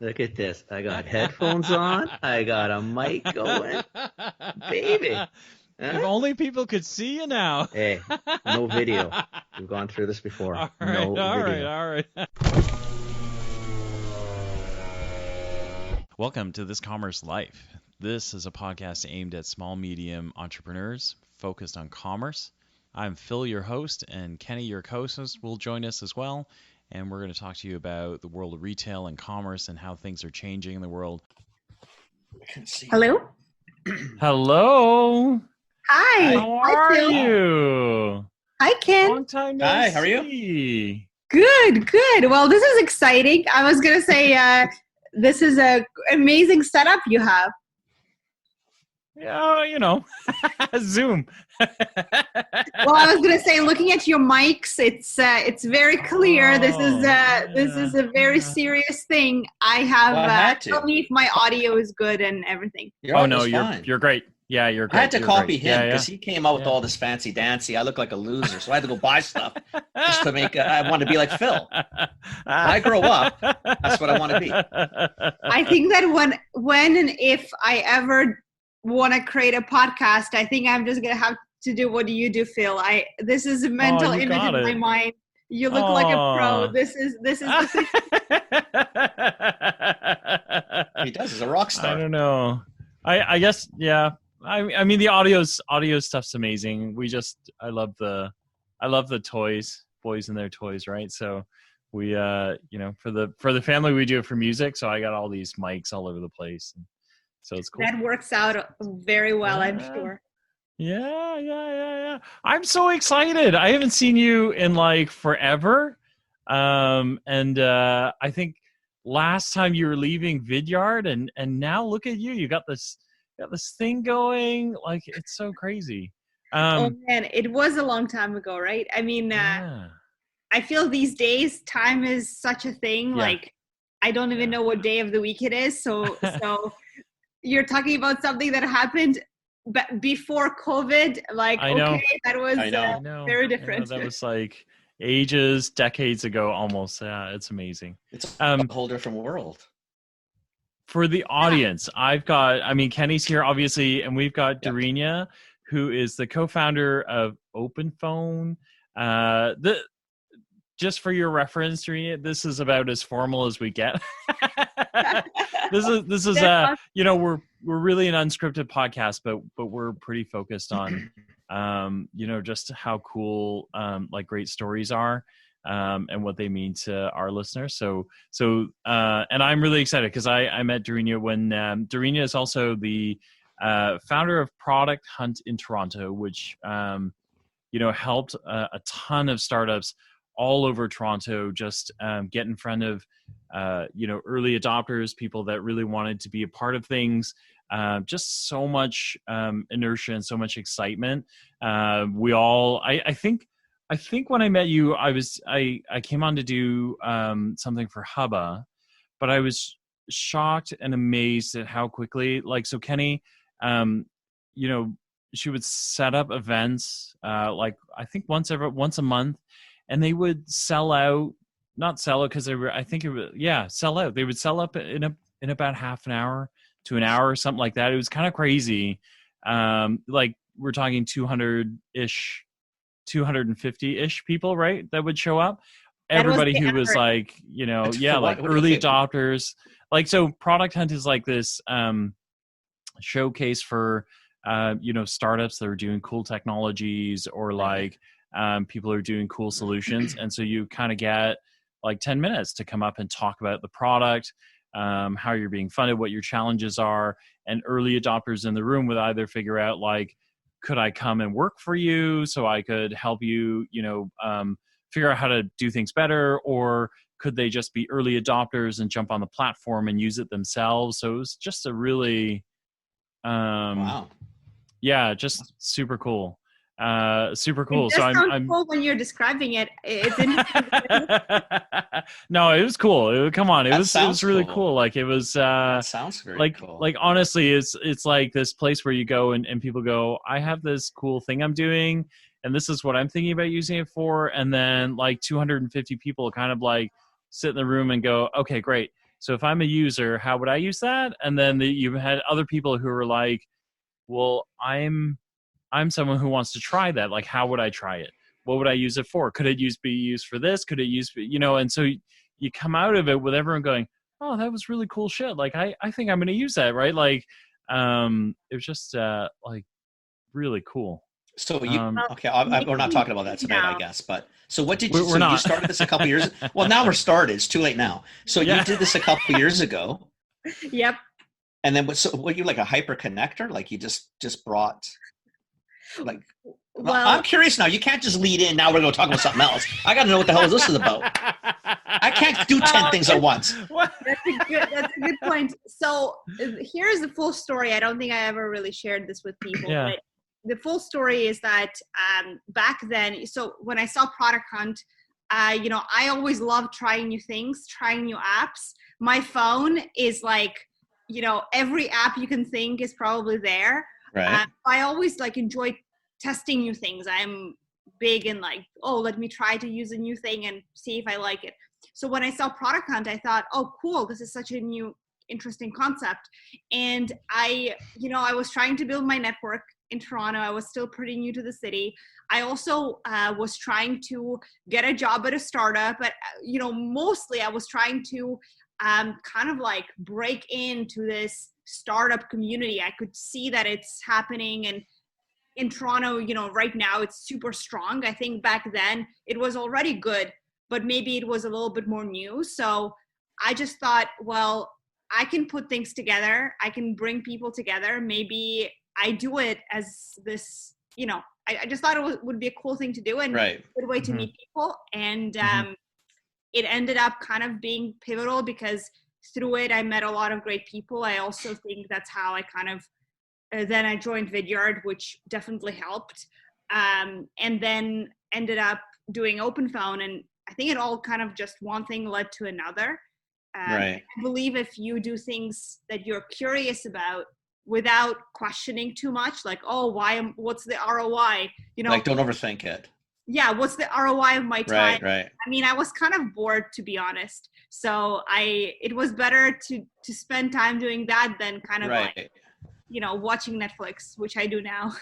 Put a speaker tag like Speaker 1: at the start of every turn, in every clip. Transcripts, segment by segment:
Speaker 1: Look at this. I got headphones on. I got a mic going. Baby.
Speaker 2: If
Speaker 1: Huh?
Speaker 2: only people could see you now.
Speaker 1: Hey, no video. We've gone through this before.
Speaker 2: All right,
Speaker 1: No
Speaker 2: all right,
Speaker 1: video.
Speaker 2: all right. Welcome to This Commerce Life. This is a podcast aimed at small, medium entrepreneurs focused on commerce. I'm Phil, your host, and Kenny, your co-host, will join us as well. And we're going to talk to you about the world of retail and commerce and how things are changing in the world.
Speaker 3: Hello.
Speaker 2: Hello.
Speaker 3: Hi.
Speaker 2: How are
Speaker 3: Phil.
Speaker 2: you?
Speaker 3: Hi, Ken.
Speaker 2: Long time no
Speaker 4: Hi, how are you?
Speaker 2: see.
Speaker 3: Good, good. Well, this is exciting. I was going to say this is a amazing setup you have.
Speaker 2: Yeah, you know, Zoom.
Speaker 3: Well, I was going to say, looking at your mics, it's very clear. This is a very serious thing. I have.
Speaker 4: Well, I had to.
Speaker 3: Tell me if my audio is good and everything.
Speaker 4: Your
Speaker 2: Oh no,
Speaker 4: audio's fine.
Speaker 2: you're great. Yeah, you're great.
Speaker 4: I had to
Speaker 2: You're
Speaker 4: copy
Speaker 2: great.
Speaker 4: him
Speaker 2: Yeah,
Speaker 4: because he came out with
Speaker 2: Yeah.
Speaker 4: all this fancy dancy. I look like a loser, so I had to go buy stuff just to make. I want to be like Phil. I grow up, that's what I want to be.
Speaker 3: I think that when and if I ever want to create a podcast, I think I'm just going to have to do what you do, Phil. This is a mental
Speaker 2: you
Speaker 3: image
Speaker 2: got
Speaker 3: in my
Speaker 2: it.
Speaker 3: mind. You look like a pro.
Speaker 2: Aw.
Speaker 3: This is the thing.
Speaker 4: He does. He's a rock
Speaker 2: I
Speaker 4: star.
Speaker 2: don't know. I guess yeah. I mean the audio stuff's amazing. I love the toys, boys and their toys, right? So we you know, for the family we do it for music, so I got all these mics all over the place. And so it's cool.
Speaker 3: That works out very well, I'm
Speaker 2: Yeah.
Speaker 3: sure.
Speaker 2: Yeah. I'm so excited. I haven't seen you in like forever. And I think last time you were leaving Vidyard and now look at you. You got this thing going. Like it's so crazy.
Speaker 3: Oh man, it was a long time ago, right? I mean,
Speaker 2: Yeah.
Speaker 3: I feel these days time is such a thing.
Speaker 2: Yeah.
Speaker 3: Like I don't even know what day of the week it is. So you're talking about something that happened but before COVID. Like
Speaker 2: I know.
Speaker 3: okay, that was
Speaker 4: I know.
Speaker 2: I know.
Speaker 3: very
Speaker 2: I know,
Speaker 3: different.
Speaker 2: that was like decades ago almost. Yeah, it's amazing.
Speaker 4: It's a whole different world.
Speaker 2: For the audience, Kenny's here, obviously, and we've got
Speaker 4: Yep.
Speaker 2: Daryna, who is the co-founder of OpenPhone. Just for your reference, Daryna, this is about as formal as we get. this is
Speaker 3: That's
Speaker 2: you know, we're really an unscripted podcast, but we're pretty focused on you know, just how cool like great stories are. And what they mean to our listeners. So, and I'm really excited because I met Daryna when Daryna is also the founder of Product Hunt in Toronto, which you know, helped a ton of startups all over Toronto just get in front of you know, early adopters, people that really wanted to be a part of things. Just so much inertia and so much excitement. I think when I met you, I came on to do something for Hubba, but I was shocked and amazed at how quickly, like, so Kenny, you know, she would set up events, like I think once a month, and they would sell out, not sell out because they were, I think it was, yeah, sell out. They would sell up in about half an hour to an hour or something like that. It was kind of crazy. Like we're talking 250-ish people, right? That would show up.
Speaker 3: That was
Speaker 2: Everybody
Speaker 3: the
Speaker 2: who was
Speaker 3: average.
Speaker 2: like, you know,
Speaker 4: That's
Speaker 2: yeah,
Speaker 4: for
Speaker 2: like
Speaker 4: what?
Speaker 2: early
Speaker 4: Okay.
Speaker 2: adopters. Like, so Product Hunt is like this showcase for, you know, startups that are doing cool technologies or like people who are doing cool solutions. And so you kind of get like 10 minutes to come up and talk about the product, how you're being funded, what your challenges are. And early adopters in the room would either figure out like, could I come and work for you so I could help you, you know, figure out how to do things better, or could they just be early adopters and jump on the platform and use it themselves? So it was just a really,
Speaker 4: Wow.
Speaker 2: yeah, just super cool. Super cool.
Speaker 3: It
Speaker 2: So
Speaker 3: does sound
Speaker 2: I'm
Speaker 3: cool when you're describing it. It's interesting.
Speaker 2: no, it was cool. Come on, it
Speaker 4: That
Speaker 2: was
Speaker 4: sounds
Speaker 2: really
Speaker 4: cool.
Speaker 2: cool. Like it was
Speaker 4: That sounds very
Speaker 2: like
Speaker 4: cool.
Speaker 2: like honestly, it's like this place where you go and people go, I have this cool thing I'm doing, and this is what I'm thinking about using it for. And then like 250 people kind of like sit in the room and go, okay, great. So if I'm a user, how would I use that? And then you had other people who were like, well, I'm someone who wants to try that. Like, how would I try it? What would I use it for? Could it be used for this? Could it use, and so you come out of it with everyone going, oh, that was really cool shit. Like, I think I'm going to use that. Right. Like, it was just like really cool.
Speaker 4: So okay, we're not talking about that tonight, I guess. But so what did you?
Speaker 2: We're not.
Speaker 4: You started this a couple years. Well, now we're started. It's too late now. So you did this a couple years ago.
Speaker 3: Yep.
Speaker 4: And then were you like a hyper connector? Like you just brought like. Well, I'm curious now. You can't just lead in. Now we're going to talk about something else. I got to know what the hell this is about. I can't do 10 things at once.
Speaker 3: That's a good point. So here's the full story. I don't think I ever really shared this with people.
Speaker 2: Yeah.
Speaker 3: But the full story is that back then, so when I saw Product Hunt, I always loved trying new things, trying new apps. My phone is like, every app you can think is probably there.
Speaker 4: Right.
Speaker 3: I always enjoy testing new things. I'm big in let me try to use a new thing and see if I like it. So when I saw Product Hunt, I thought, oh, cool, this is such a new, interesting concept. And I was trying to build my network in Toronto. I was still pretty new to the city. I also was trying to get a job at a startup, but mostly I was trying to kind of break into this startup community. I could see that it's happening, and in Toronto, right now it's super strong. I think back then it was already good, but maybe it was a little bit more new. So I just thought, well, I can put things together. I can bring people together. Maybe I do it as this, I just thought it would be a cool thing to do and a good way to meet people. And it ended up kind of being pivotal because through it, I met a lot of great people. I also think that's how I kind of, then I joined Vidyard, which definitely helped. And then ended up doing OpenPhone. And I think it all kind of just one thing led to another. I believe if you do things that you're curious about without questioning too much, like, oh, what's the ROI?
Speaker 4: Don't overthink it.
Speaker 3: Yeah, what's the ROI of my time?
Speaker 4: Right.
Speaker 3: I mean, I was kind of bored, to be honest. So it was better to spend time doing that than kind of watching Netflix, which I do now.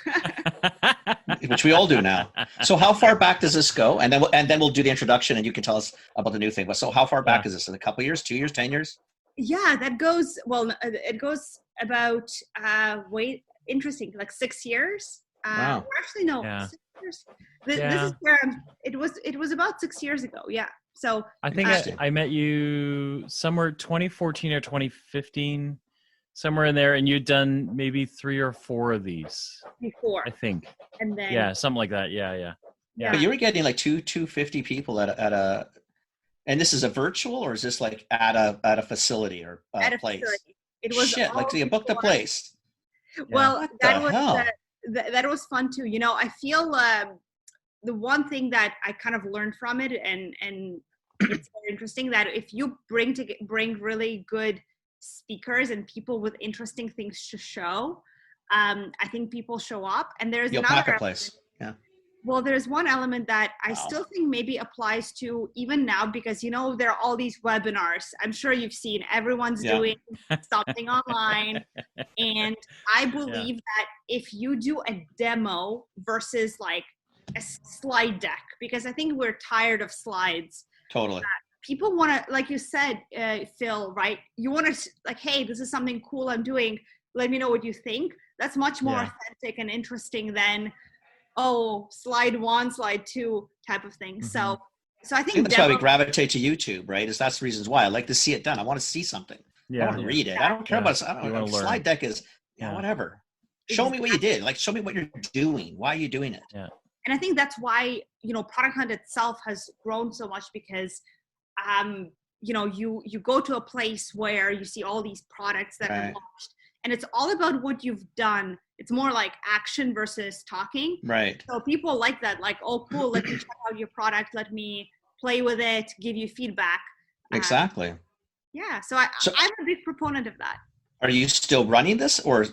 Speaker 4: Which we all do now. So how far back does this go? And then we'll do the introduction and you can tell us about the new thing. But so how far back is this? In a couple of years, 2 years, 10 years?
Speaker 3: Yeah, it goes about, interesting, 6 years.
Speaker 4: Wow.
Speaker 3: Actually, no, 6 years. This is where it was about 6 years ago. Yeah. So
Speaker 2: I think I met you somewhere 2014 or 2015. Somewhere in there, and you'd done maybe 3 or 4 of these
Speaker 3: before,
Speaker 2: I think.
Speaker 3: And then
Speaker 2: something like that. Yeah.
Speaker 4: But you were getting 250 people at a, and this is a virtual, or is this at a facility or a place? Facility.
Speaker 3: It was
Speaker 4: so you booked a place.
Speaker 3: Well, that was fun too. I feel the one thing that I kind of learned from it, and it's very interesting that if you bring really good speakers and people with interesting things to show, I think people show up. And there's
Speaker 4: You'll
Speaker 3: another
Speaker 4: pack a place. Yeah.
Speaker 3: Well, there's one element that I still think maybe applies to even now, because there are all these webinars. I'm sure you've seen everyone's doing something online. And I believe that if you do a demo versus a slide deck, because I think we're tired of slides.
Speaker 4: Totally.
Speaker 3: People want to, like you said, Phil, right? You want to hey, this is something cool I'm doing. Let me know what you think. That's much more authentic and interesting than, slide 1, slide 2 type of thing. So I think
Speaker 4: that's why we gravitate to YouTube, right? That's the reasons why I like to see it done. I want to see something. I want to read it. I don't care about. I don't know. Slide deck is whatever. Show me what you did. Show me what you're doing. Why are you doing it?
Speaker 2: Yeah.
Speaker 3: And I think that's why Product Hunt itself has grown so much, because you go to a place where you see all these products that are launched, and it's all about what you've done. It's more like action versus talking. Right. So people like that, oh, cool, let me check out your product. Let me play with it, give you feedback.
Speaker 4: Exactly.
Speaker 3: So I'm a big proponent of that.
Speaker 4: Are you still running this, or?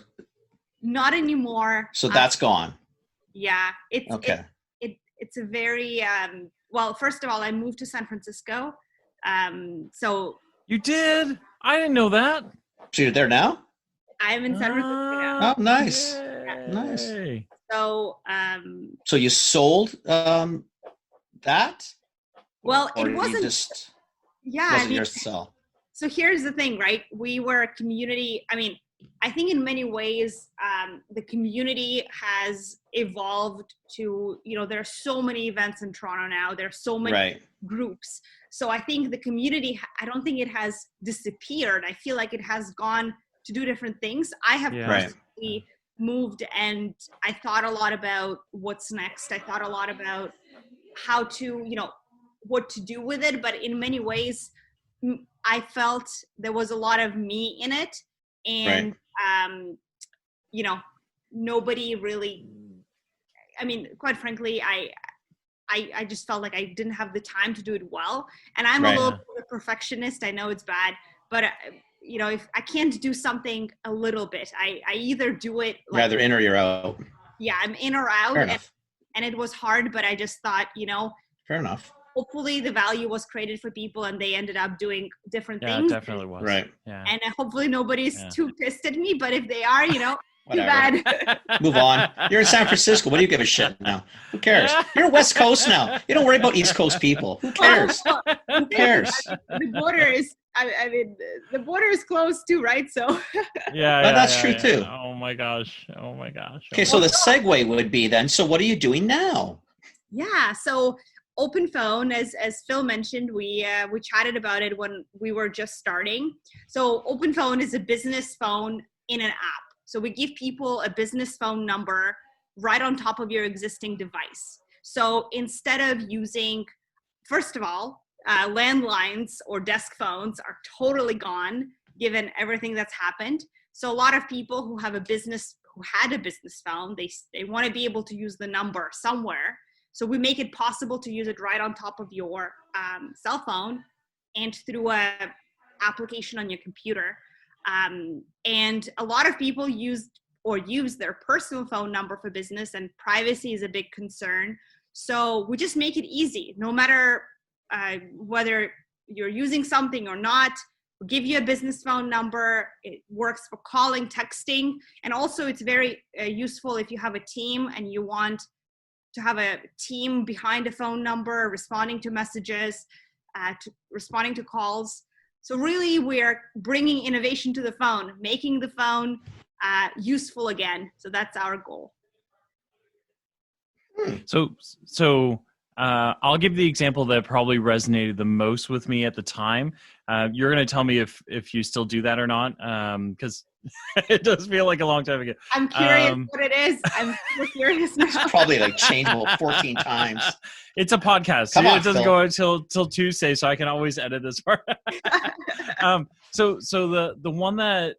Speaker 3: Not anymore.
Speaker 4: So that's gone.
Speaker 3: Yeah. It's
Speaker 4: okay.
Speaker 3: It's a very, well, first of all, I moved to San Francisco. So
Speaker 2: you did? I didn't know that.
Speaker 4: So you're there now?
Speaker 3: I'm in San Francisco now.
Speaker 4: Oh, nice.
Speaker 2: Yay.
Speaker 4: Nice.
Speaker 3: So,
Speaker 4: So you sold that?
Speaker 3: well,
Speaker 4: Or
Speaker 3: it wasn't.
Speaker 4: Wasn't yours to sell.
Speaker 3: So here's the thing, right? We were a community. I mean, I think in many ways, the community has evolved to, there are so many events in Toronto now. There are so many groups. So I think the community, I don't think it has disappeared. I feel like it has gone to do different things. I have personally moved, and I thought a lot about what's next. I thought a lot about how to, what to do with it. But in many ways, I felt there was a lot of me in it. And, nobody really, I mean, quite frankly, I just felt like I didn't have the time to do it well. And I'm a little bit of a perfectionist. I know it's bad, but if I can't do something a little bit, I either do it.
Speaker 4: Rather in or you're out.
Speaker 3: Yeah, I'm in or out.
Speaker 4: Fair enough.
Speaker 3: And it was hard, but I just thought,
Speaker 4: Fair enough.
Speaker 3: Hopefully the value was created for people and they ended up doing different things.
Speaker 2: Yeah, it definitely was.
Speaker 4: Right.
Speaker 2: Yeah.
Speaker 3: And hopefully nobody's too pissed at me, but if they are, too
Speaker 4: Whatever.
Speaker 3: bad.
Speaker 4: Move on. You're in San Francisco. What do you give a shit now? Who cares? You're West Coast now. You don't worry about East Coast people. Who cares? Who cares?
Speaker 3: The border is, the border is closed too, right? So.
Speaker 4: That's true too.
Speaker 2: Oh my gosh.
Speaker 4: Okay, so the segue would be then, so what are you doing now?
Speaker 3: Yeah, so OpenPhone, as Phil mentioned, we chatted about it when we were just starting. So OpenPhone is a business phone in an app. So we give people a business phone number right on top of your existing device. So instead of using, first of all, landlines or desk phones are totally gone given everything that's happened. So a lot of people who had a business phone, they want to be able to use the number somewhere. So we make it possible to use it right on top of your cell phone and through a application on your computer. And a lot of people use their personal phone number for business, and privacy is a big concern. So we just make it easy, no matter whether you're using something or not. We'll give you a business phone number. It works for calling, texting, and also it's very useful if you have a team and you want to have a team behind a phone number, responding to messages, responding to calls. So really, we're bringing innovation to the phone, making the phone useful again. So that's our goal.
Speaker 2: So I'll give the example that probably resonated the most with me at the time. You're going to tell me if you still do that or not, because it does feel like a long time ago.
Speaker 3: I'm curious what it is. I'm so curious now.
Speaker 4: It's probably changeable 14 times.
Speaker 2: It's a podcast.
Speaker 4: Come on,
Speaker 2: it doesn't
Speaker 4: Phil.
Speaker 2: go until Tuesday, so I can always edit this part. So the one that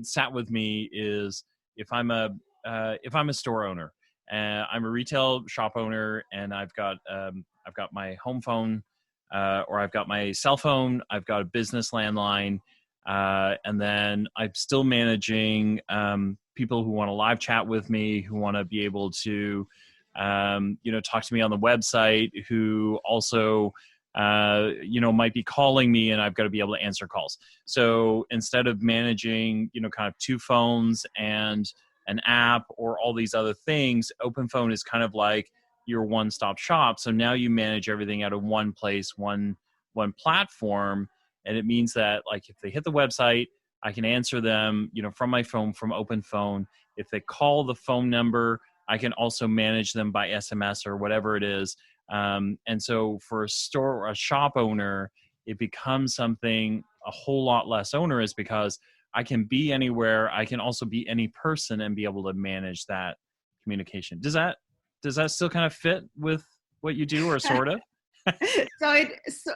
Speaker 2: sat with me is if I'm a store owner, I'm a retail shop owner, and I've got my home phone, or I've got my cell phone, I've got a business landline, and then I'm still managing people who want to live chat with me, who want to be able to talk to me on the website, who also might be calling me, and I've got to be able to answer calls. So instead of managing kind of two phones and an app or all these other things, OpenPhone is kind of like your one-stop shop. So now you manage everything out of one place, one platform. And it means that if they hit the website, I can answer them, from my phone, from OpenPhone. If they call the phone number, I can also manage them by SMS or whatever it is. And so for a store or a shop owner, it becomes something a whole lot less onerous because I can be anywhere. I can also be any person and be able to manage that communication. Does that still kind of fit with what you do, or sort of?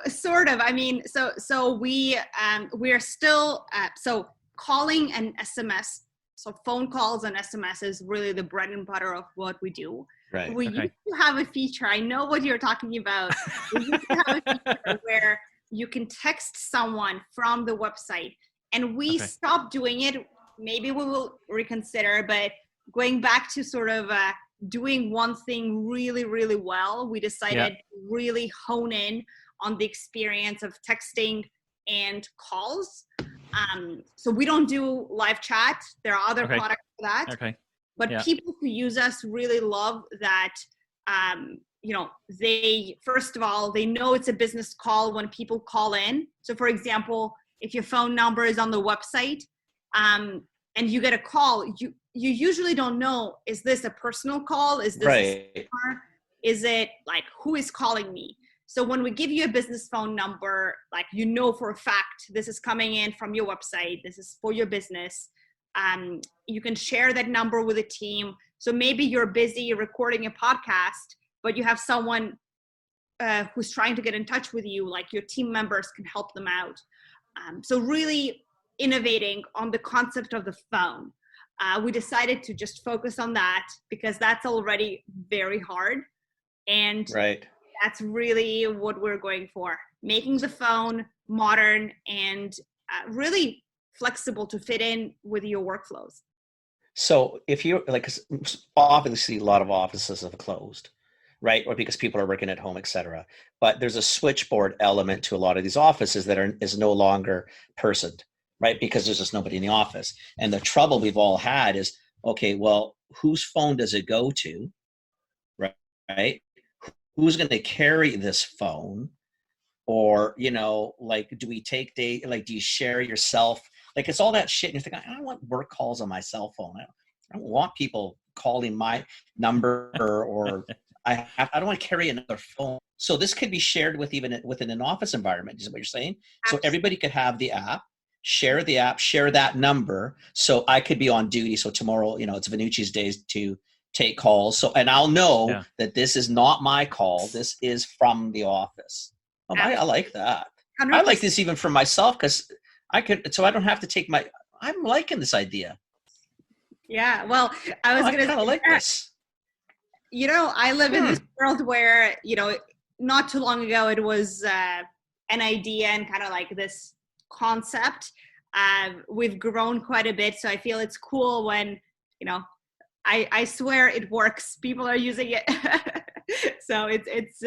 Speaker 3: Sort of. I mean, so we are still so calling and SMS. So phone calls and SMS is really the bread and butter of what we do.
Speaker 4: Right.
Speaker 3: We used to have a feature. I know what you're talking about. We used to have a feature where you can text someone from the website, and we stopped doing it. Maybe we will reconsider, but going back to sort of doing one thing really, really well, we decided to really hone in on the experience of texting and calls. So we don't do live chat. There are other
Speaker 2: Okay.
Speaker 3: products for that.
Speaker 2: Okay.
Speaker 3: But
Speaker 2: Yeah.
Speaker 3: people who use us really love that, they, first of all, they know it's a business call when people call in. So for example, if your phone number is on the website, and you get a call, you usually don't know, is this a personal call? Is this a scammer? Is it like, who is calling me? So when we give you a business phone number, like, you know for a fact this is coming in from your website, this is for your business. You can share that number with a team. So maybe you're busy recording a podcast, but you have someone who's trying to get in touch with you, like your team members can help them out. So really innovating on the concept of the phone. We decided to just focus on that because that's already very hard. And that's really what we're going for, making the phone modern and really flexible to fit in with your workflows.
Speaker 4: So if you're like, obviously a lot of offices have closed, right? Or because people are working at home, et cetera. But there's a switchboard element to a lot of these offices that is no longer personed, right? Because there's just nobody in the office. And the trouble we've all had is, okay, well, whose phone does it go to, right? Who's going to carry this phone? Or, like, do we take do you share yourself? Like, it's all that shit. And you're thinking, I don't want work calls on my cell phone. I don't want people calling my number, or I don't want to carry another phone. So this could be shared within an office environment, is what you're saying? Absolutely. So everybody could have the app, share that number. So I could be on duty. So tomorrow, it's Vanucci's days to take calls. So, and I'll know that this is not my call. This is from the office. Oh, I like that. 100%. I like this even for myself, because so I don't have to take I'm liking this idea. Yeah.
Speaker 3: Well, I was going to
Speaker 4: kind of like this.
Speaker 3: I live in this world where, not too long ago, it was an idea and kind of like this concept. We've grown quite a bit. So I feel it's cool when, I swear it works. People are using it. So it's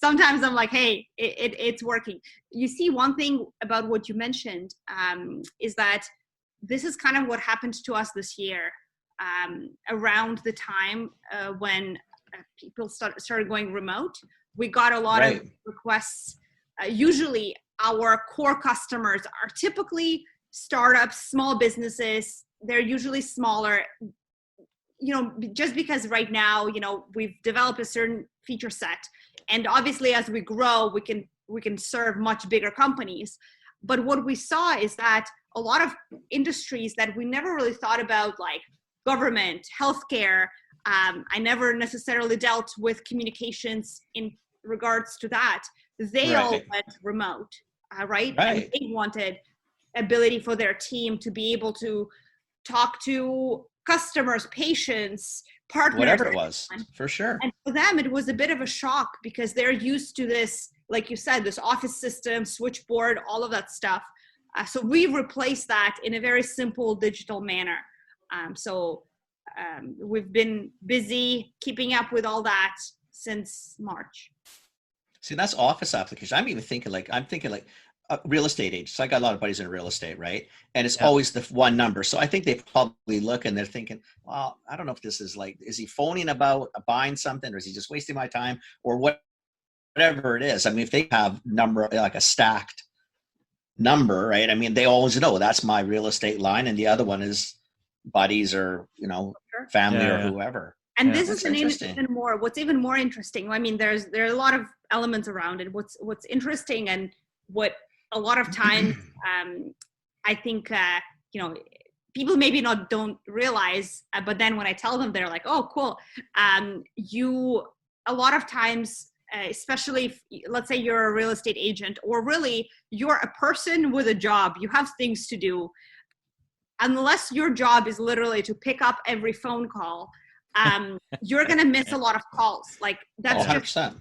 Speaker 3: sometimes I'm like, hey, it's working. You see, one thing about what you mentioned is that this is kind of what happened to us this year, around the time when people started going remote. We got a lot of requests. Usually our core customers are typically startups, small businesses. They're usually smaller. Just because right now, we've developed a certain feature set, and obviously as we grow, we can serve much bigger companies. But what we saw is that a lot of industries that we never really thought about, like government, healthcare, I never necessarily dealt with communications in regards to that. They all went remote, right? And they wanted ability for their team to be able to talk to customers, patients, partners,
Speaker 4: whatever it was, for sure.
Speaker 3: And for them, it was a bit of a shock because they're used to this, like you said, this office system, switchboard, all of that stuff. So we replaced that in a very simple digital manner. We've been busy keeping up with all that since March.
Speaker 4: See, that's office application. I'm thinking like real estate agents. I got a lot of buddies in real estate, right? And it's always the one number. So I think they probably look and they're thinking, well, I don't know if this is like, is he phoning about buying something, or is he just wasting my time, or whatever it is. I mean, if they have number, like a stacked number, right? I mean, they always know that's my real estate line, and the other one is buddies or, family or whoever.
Speaker 3: And this is what's even more interesting. I mean, there are a lot of elements around it. What's interesting, and what a lot of times, I think, people maybe don't realize, but then when I tell them, they're like, oh, cool. A lot of times, especially if, let's say you're a real estate agent, or really you're a person with a job, you have things to do. Unless your job is literally to pick up every phone call, you're going to miss a lot of calls. Like that's
Speaker 4: 100%.
Speaker 3: Just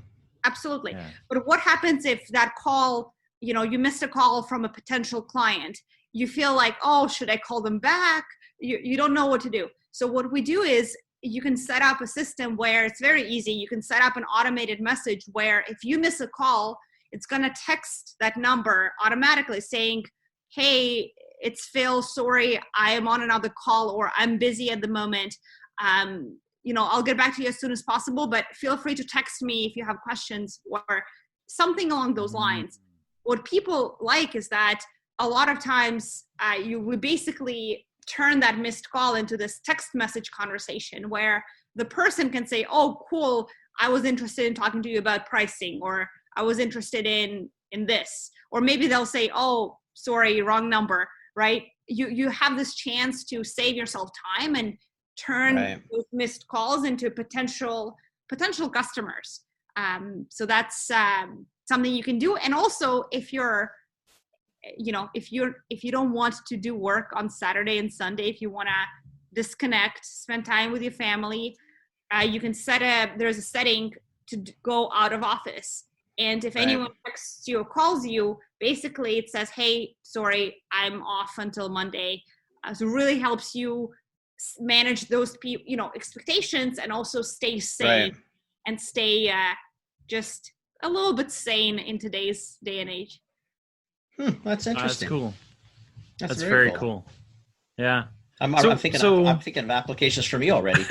Speaker 3: absolutely. Yeah. But what happens if that call, you missed a call from a potential client? You feel like, oh, should I call them back? You don't know what to do. So what we do is you can set up a system where it's very easy. You can set up an automated message where if you miss a call, it's going to text that number automatically saying, hey, it's Phil, sorry, I am on another call, or I'm busy at the moment. I'll get back to you as soon as possible, but feel free to text me if you have questions, or something along those lines. What people like is that a lot of times we basically turn that missed call into this text message conversation where the person can say, oh, cool, I was interested in talking to you about pricing, or I was interested in this. Or maybe they'll say, oh, sorry, wrong number, right? You have this chance to save yourself time and turn those missed calls into potential customers. So that's something you can do. And also, if you don't want to do work on Saturday and Sunday, if you want to disconnect, spend time with your family, you can there's a setting to go out of office. And if anyone texts you or calls you, basically it says, hey, sorry, I'm off until Monday. So it really helps you manage those expectations, and also stay sane and stay just a little bit sane in today's day and age.
Speaker 4: That's interesting.
Speaker 2: That's cool. That's very cool. Yeah.
Speaker 4: I'm thinking of applications for me already.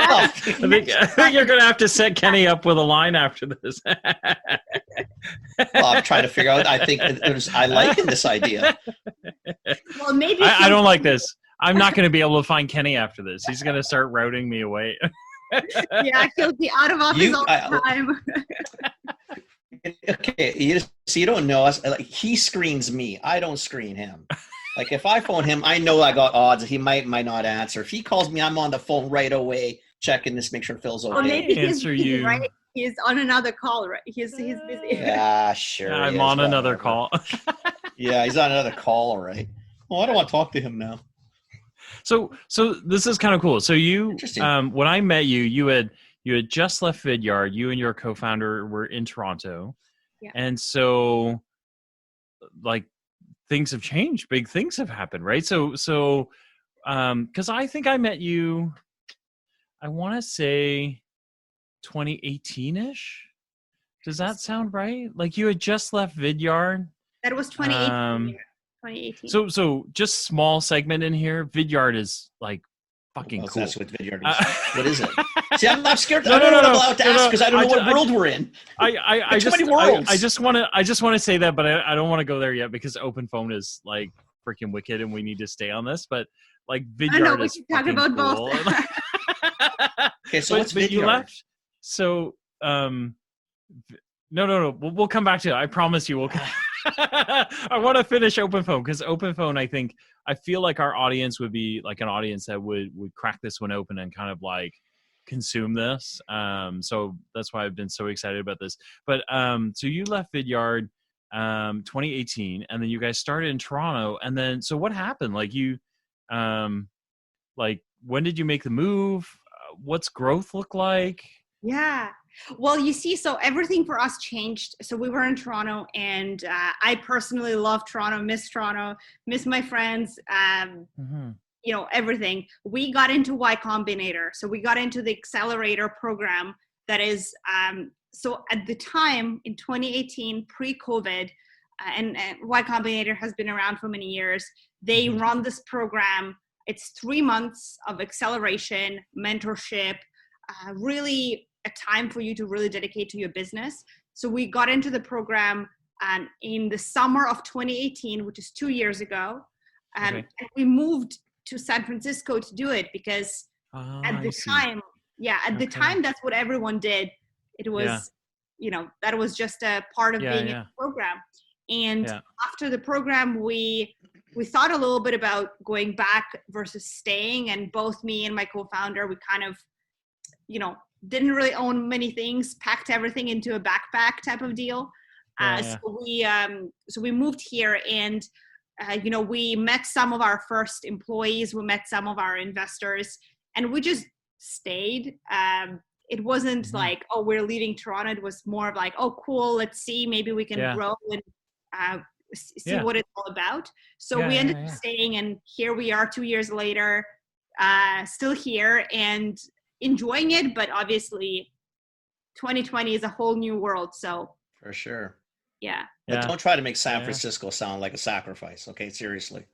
Speaker 2: I think you're going to have to set Kenny up with a line after this.
Speaker 4: Well, I'm trying to figure out. I think I like this idea.
Speaker 3: Well, maybe
Speaker 2: I don't like this. I'm not going to be able to find Kenny after this. He's going to start routing me away.
Speaker 3: Yeah, he'll be out of office all the time.
Speaker 4: Okay, you don't know us. Like, he screens me. I don't screen him. Like, if I phone him, I know I got odds. He might not answer. If he calls me, I'm on the phone right away, checking this, make sure Phil's okay.
Speaker 3: Or maybe he's busy, right? He's on another call, right? He's busy.
Speaker 4: Yeah, sure.
Speaker 2: Yeah, I'm on another call.
Speaker 4: Yeah, he's on another call, all right. Well, I don't want to talk to him now.
Speaker 2: So this is kind of cool. So you, when I met you, you had just left Vidyard. You and your co-founder were in Toronto, and so like things have changed. Big things have happened, right? So because I think I met you, I want to say 2018-ish. Does that sound right? Like you had just left Vidyard.
Speaker 3: That was 2018. 2018.
Speaker 2: So just small segment in here. Vidyard is like fucking cool.
Speaker 4: That's what Vidyard is. What is it? See, I'm not scared. I don't know what I'm allowed to ask because I don't know what world we're in.
Speaker 2: I just want to say that, but I don't want to go there yet because OpenPhone is like freaking wicked, and we need to stay on this. But like Vidyard is fucking cool. Both.
Speaker 4: Okay, so what's Vidyard?
Speaker 2: You left. So no. We'll come back to it. I promise you. We'll. I want to finish OpenPhone because OpenPhone, I feel like our audience would be like an audience that would crack this one open and kind of like consume this. So that's why I've been so excited about this. But so you left Vidyard 2018, and then you guys started in Toronto. And then so what happened? Like you, like when did you make the move? What's growth look like?
Speaker 3: Yeah. Well, you see, so everything for us changed. So we were in Toronto, and I personally love Toronto, miss my friends, everything. We got into Y Combinator. So we got into the accelerator program that is, so at the time in 2018, pre-COVID, and Y Combinator has been around for many years, they run this program. It's 3 months of acceleration, mentorship, really a time for you to really dedicate to your business. So we got into the program in the summer of 2018, which is 2 years ago. And we moved to San Francisco to do it because at the time, that's what everyone did. It was, that was just a part of being in the program. And after the program, we thought a little bit about going back versus staying. And both me and my co-founder, we kind of, didn't really own many things, packed everything into a backpack type of deal. So we moved here, and we met some of our first employees, we met some of our investors, and we just stayed. It wasn't like, oh, we're leaving Toronto. It was more of like, oh, cool, let's see, maybe we can grow and see what it's all about. So we ended up staying, and here we are 2 years later, still here and enjoying it. But obviously 2020 is a whole new world. So
Speaker 4: for sure.
Speaker 3: Yeah.
Speaker 4: But
Speaker 2: Yeah.
Speaker 4: don't try to make San
Speaker 2: Yeah.
Speaker 4: Francisco sound like a sacrifice. Okay, seriously.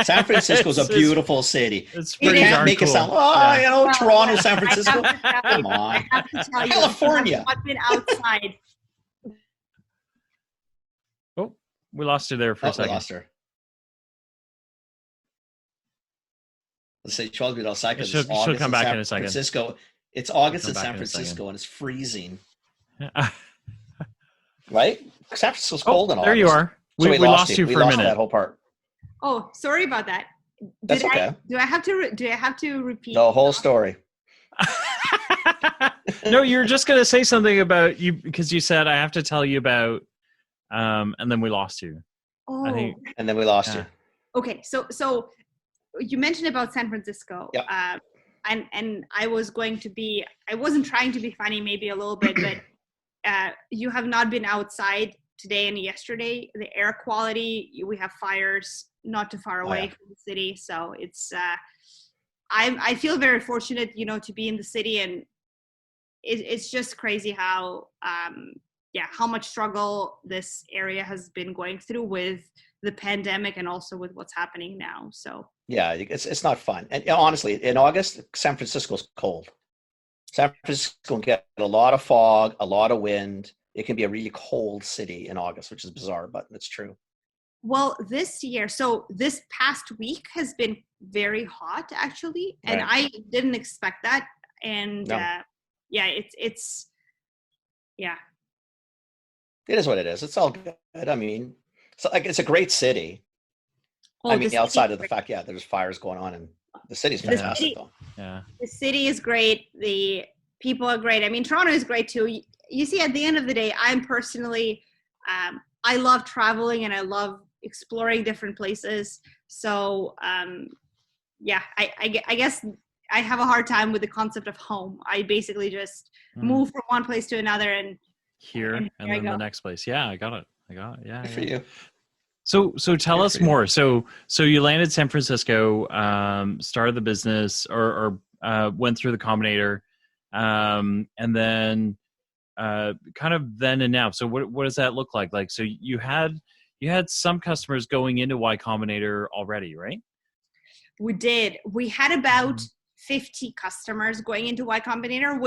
Speaker 4: San Francisco is a
Speaker 2: It's-
Speaker 4: beautiful city.
Speaker 2: It's
Speaker 3: You
Speaker 4: You
Speaker 2: pretty
Speaker 4: can't
Speaker 2: darn
Speaker 4: make
Speaker 2: cool.
Speaker 4: it sound,
Speaker 2: Yeah.
Speaker 3: Well,
Speaker 4: Toronto,
Speaker 3: well,
Speaker 4: San Francisco.
Speaker 3: I have to tell
Speaker 4: Come
Speaker 3: you,
Speaker 4: on.
Speaker 3: I have to tell you,
Speaker 4: California.
Speaker 3: if you have not been outside.
Speaker 2: Oh, we lost her there for a
Speaker 4: Oh, we
Speaker 2: second.
Speaker 4: lost her. Let's say she wants to be outside because
Speaker 2: She'll-
Speaker 4: it's August
Speaker 2: she'll come
Speaker 4: in
Speaker 2: back
Speaker 4: San
Speaker 2: in a second.
Speaker 4: Francisco. It's August
Speaker 2: She'll
Speaker 4: in
Speaker 2: come back
Speaker 4: San
Speaker 2: in a second.
Speaker 4: Francisco and it's freezing, right? San Francisco's cold in
Speaker 2: Oh,
Speaker 4: August.
Speaker 2: there you are.
Speaker 4: So
Speaker 2: We lost you
Speaker 4: We
Speaker 2: for a
Speaker 4: lost
Speaker 2: minute.
Speaker 4: that whole part.
Speaker 3: Oh, sorry about that.
Speaker 4: That's okay.
Speaker 3: Do I have to repeat
Speaker 4: The whole story.
Speaker 2: No, you're just going to say something about you because you said I have to tell you about, and then we lost you.
Speaker 3: Oh,
Speaker 2: I think
Speaker 4: And then we lost
Speaker 2: Yeah.
Speaker 4: you.
Speaker 3: okay. So you mentioned about San Francisco.
Speaker 4: Yep.
Speaker 3: And I wasn't trying to be funny, maybe a little bit, but you have not been outside today and yesterday. The air quality, we have fires not too far away
Speaker 4: yeah.
Speaker 3: from the city. So it's, I feel very fortunate, to be in the city, and it's just crazy how much struggle this area has been going through with the pandemic and also with what's happening now. So
Speaker 4: Yeah, it's not fun. And honestly, in August, San Francisco's cold. San Francisco can get a lot of fog, a lot of wind. It can be a really cold city in August, which is bizarre, but it's true.
Speaker 3: well, this past week has been very hot actually, and
Speaker 4: Right.
Speaker 3: I didn't expect that. And
Speaker 4: No.
Speaker 3: it's
Speaker 4: It is what it is. It's all good. I mean, it's a great city.
Speaker 3: Oh,
Speaker 4: I mean,
Speaker 3: the
Speaker 4: outside
Speaker 3: city-
Speaker 4: of the fact, there's fires going on, and the city's
Speaker 3: The
Speaker 4: fantastic,
Speaker 3: city-
Speaker 4: though.
Speaker 2: yeah.
Speaker 3: the city is great. The people are great. I mean, Toronto is great too. You see, at the end of the day, I'm personally, I love traveling and I love exploring different places. So, I guess I have a hard time with the concept of home. I basically just move from one place to another, and
Speaker 2: Here
Speaker 3: and
Speaker 2: and
Speaker 3: here I
Speaker 2: then the
Speaker 3: go.
Speaker 2: next place. Yeah, I got it. Yeah.
Speaker 4: Good for
Speaker 2: yeah.
Speaker 4: you.
Speaker 2: So tell
Speaker 4: Good
Speaker 2: us
Speaker 4: for you.
Speaker 2: more. So you landed San Francisco, started the business, or went through the Combinator, and then kind of then and now. So what does that look like? Like, so you had some customers going into Y Combinator already, right?
Speaker 3: we did. We had about 50 customers going into Y Combinator,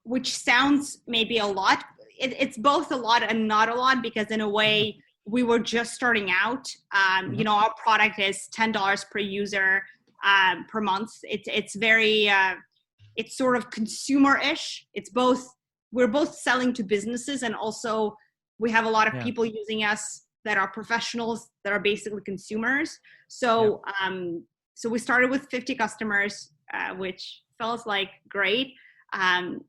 Speaker 3: which sounds maybe a lot. It's both a lot and not a lot, because in a way we were just starting out. Our product is $10 per user per month. It's very it's sort of consumer-ish. We're both selling to businesses, and also we have a lot of people using us that are professionals that are basically consumers. So so we started with 50 customers, which felt like great.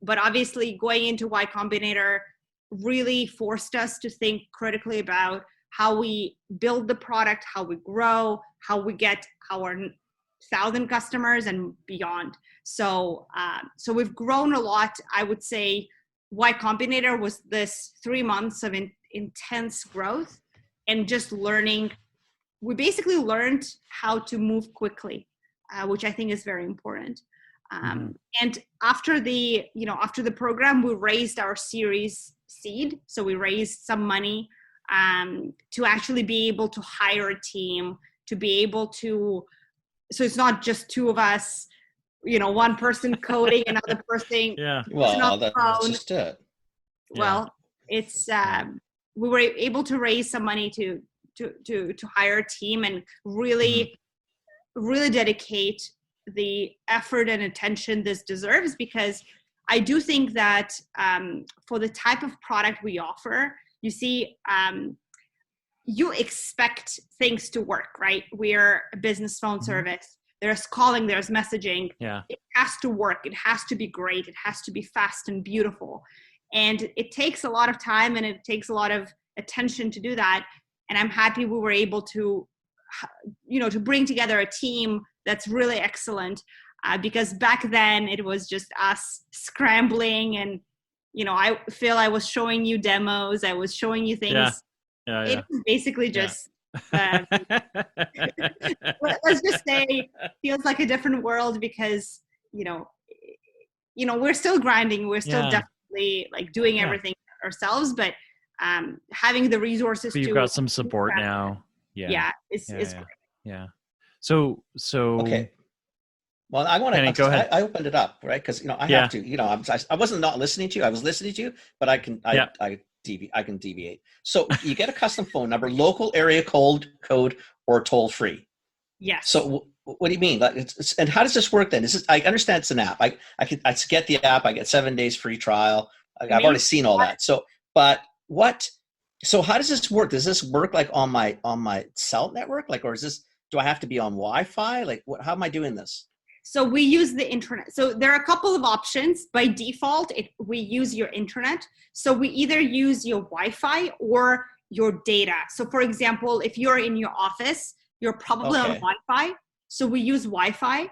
Speaker 3: But obviously going into Y Combinator really forced us to think critically about how we build the product, how we grow, how we get our 1,000 customers and beyond. So so we've grown a lot. I would say Y Combinator was this 3 months of intense growth and just learning. We basically learned how to move quickly, which I think is very important. And after the program, we raised our Series seed. So we raised some money to actually be able to hire a team, to be able to, so it's not just two of us, one person coding, another person.
Speaker 2: Yeah.
Speaker 4: Well, that's just it.
Speaker 3: Well, it's, we were able to raise some money to hire a team and really dedicate the effort and attention this deserves, because I do think that for the type of product we offer, you see, you expect things to work, right? We're a business phone service. There's calling, there's messaging.
Speaker 2: Yeah.
Speaker 3: It has to work. It has to be great. It has to be fast and beautiful. And it takes a lot of time and it takes a lot of attention to do that. And I'm happy we were able to, to bring together a team that's really excellent, because back then it was just us scrambling, and I feel I was showing you demos, I was showing you things.
Speaker 2: Yeah.
Speaker 3: It was basically just let's just say feels like a different world, because we're still grinding, we're still definitely like doing everything ourselves, but having the resources
Speaker 2: But you've
Speaker 3: to
Speaker 2: got some support now. Yeah.
Speaker 3: it's
Speaker 2: Yeah.
Speaker 3: great.
Speaker 2: Yeah. So
Speaker 4: Okay. Well, I want
Speaker 2: Kenny,
Speaker 4: to.
Speaker 2: go ahead.
Speaker 4: I opened it up, right? Because I have to. I wasn't not listening to you. I was listening to you, but I can. I can deviate. So you get a custom phone number, local area code, or toll free.
Speaker 3: Yes.
Speaker 4: So what do you mean? Like, and how does this work then? I understand it's an app. I get the app. I get 7 days free trial. I've already seen all that. So, but what? So how does this work? Does this work like on my cell network? Like, or is this? Do I have to be on Wi-Fi? Like, how am I doing this?
Speaker 3: So we use the internet. So there are a couple of options. By default, we use your internet. So we either use your Wi-Fi or your data. So for example, if you're in your office, you're probably on Wi-Fi. So we use Wi-Fi.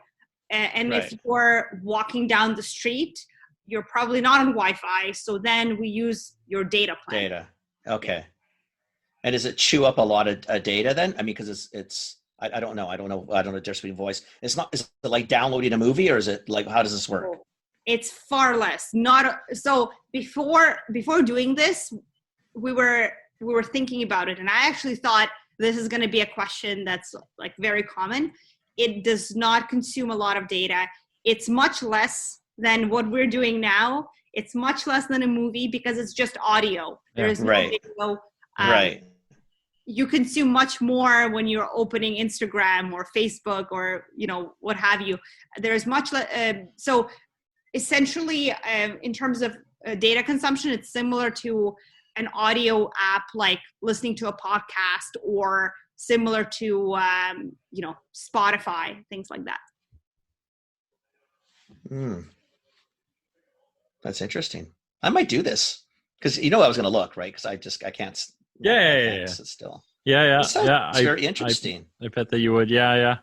Speaker 3: And if you're walking down the street, you're probably not on Wi-Fi. So then we use your data plan.
Speaker 4: Data. Okay. And does it chew up a lot of data then? I mean, because it's I don't know. I don't know the difference between voice. Is it like downloading a movie, or is it like, how does this work?
Speaker 3: It's far less. So before doing this, we were thinking about it, and I actually thought this is going to be a question that's like very common. It does not consume a lot of data. It's much less than what we're doing now. It's much less than a movie because it's just audio. There is no video.
Speaker 4: Right.
Speaker 3: You consume much more when you're opening Instagram or Facebook or, what have you. There's much so essentially in terms of data consumption, it's similar to an audio app, like listening to a podcast, or similar to, Spotify, things like that.
Speaker 4: That's interesting. I might do this because I was going to look, right? Because I can't. Sit still. It's very interesting.
Speaker 2: I bet that you would. Yeah.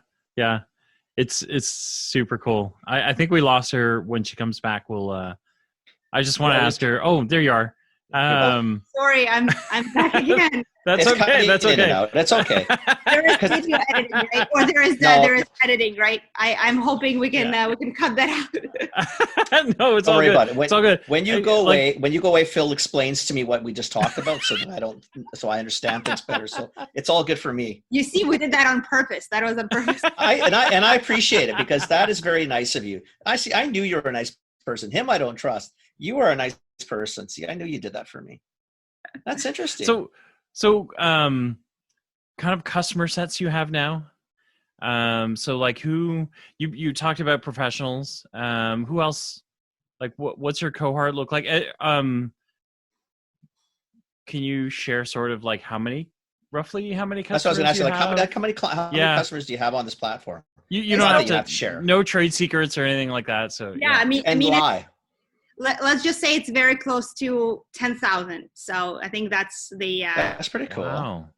Speaker 2: It's super cool. I think we lost her. When she comes back, we'll. I just want to ask her. Oh, there you are.
Speaker 3: Sorry, I'm back again.
Speaker 2: That's okay. That's okay.
Speaker 4: That's okay.
Speaker 3: There is video editing, right? Or there is editing, right? I'm hoping we can cut that out.
Speaker 4: No, it's
Speaker 2: all good.
Speaker 4: About it.
Speaker 2: It's all good.
Speaker 4: When you go away, Phil explains to me what we just talked about, so I understand things better. So it's all good for me.
Speaker 3: You see, we did that on purpose. That was on purpose.
Speaker 4: I appreciate it, because that is very nice of you. I knew you were a nice person. Him, I don't trust. You are a nice person. See, I knew you did that for me. That's interesting.
Speaker 2: So kind of customer sets you have now. So like who you talked about professionals. Who else? Like what's your cohort look like? Can you share sort of like roughly how many customers?
Speaker 4: That's what I was going to ask you. Like how many customers do you have on this platform?
Speaker 2: You don't have to share. No trade secrets or anything like that. So
Speaker 3: I mean,
Speaker 4: why?
Speaker 3: Let's just say it's very close to 10,000. So I think that's the.
Speaker 4: That's pretty cool.
Speaker 2: Wow.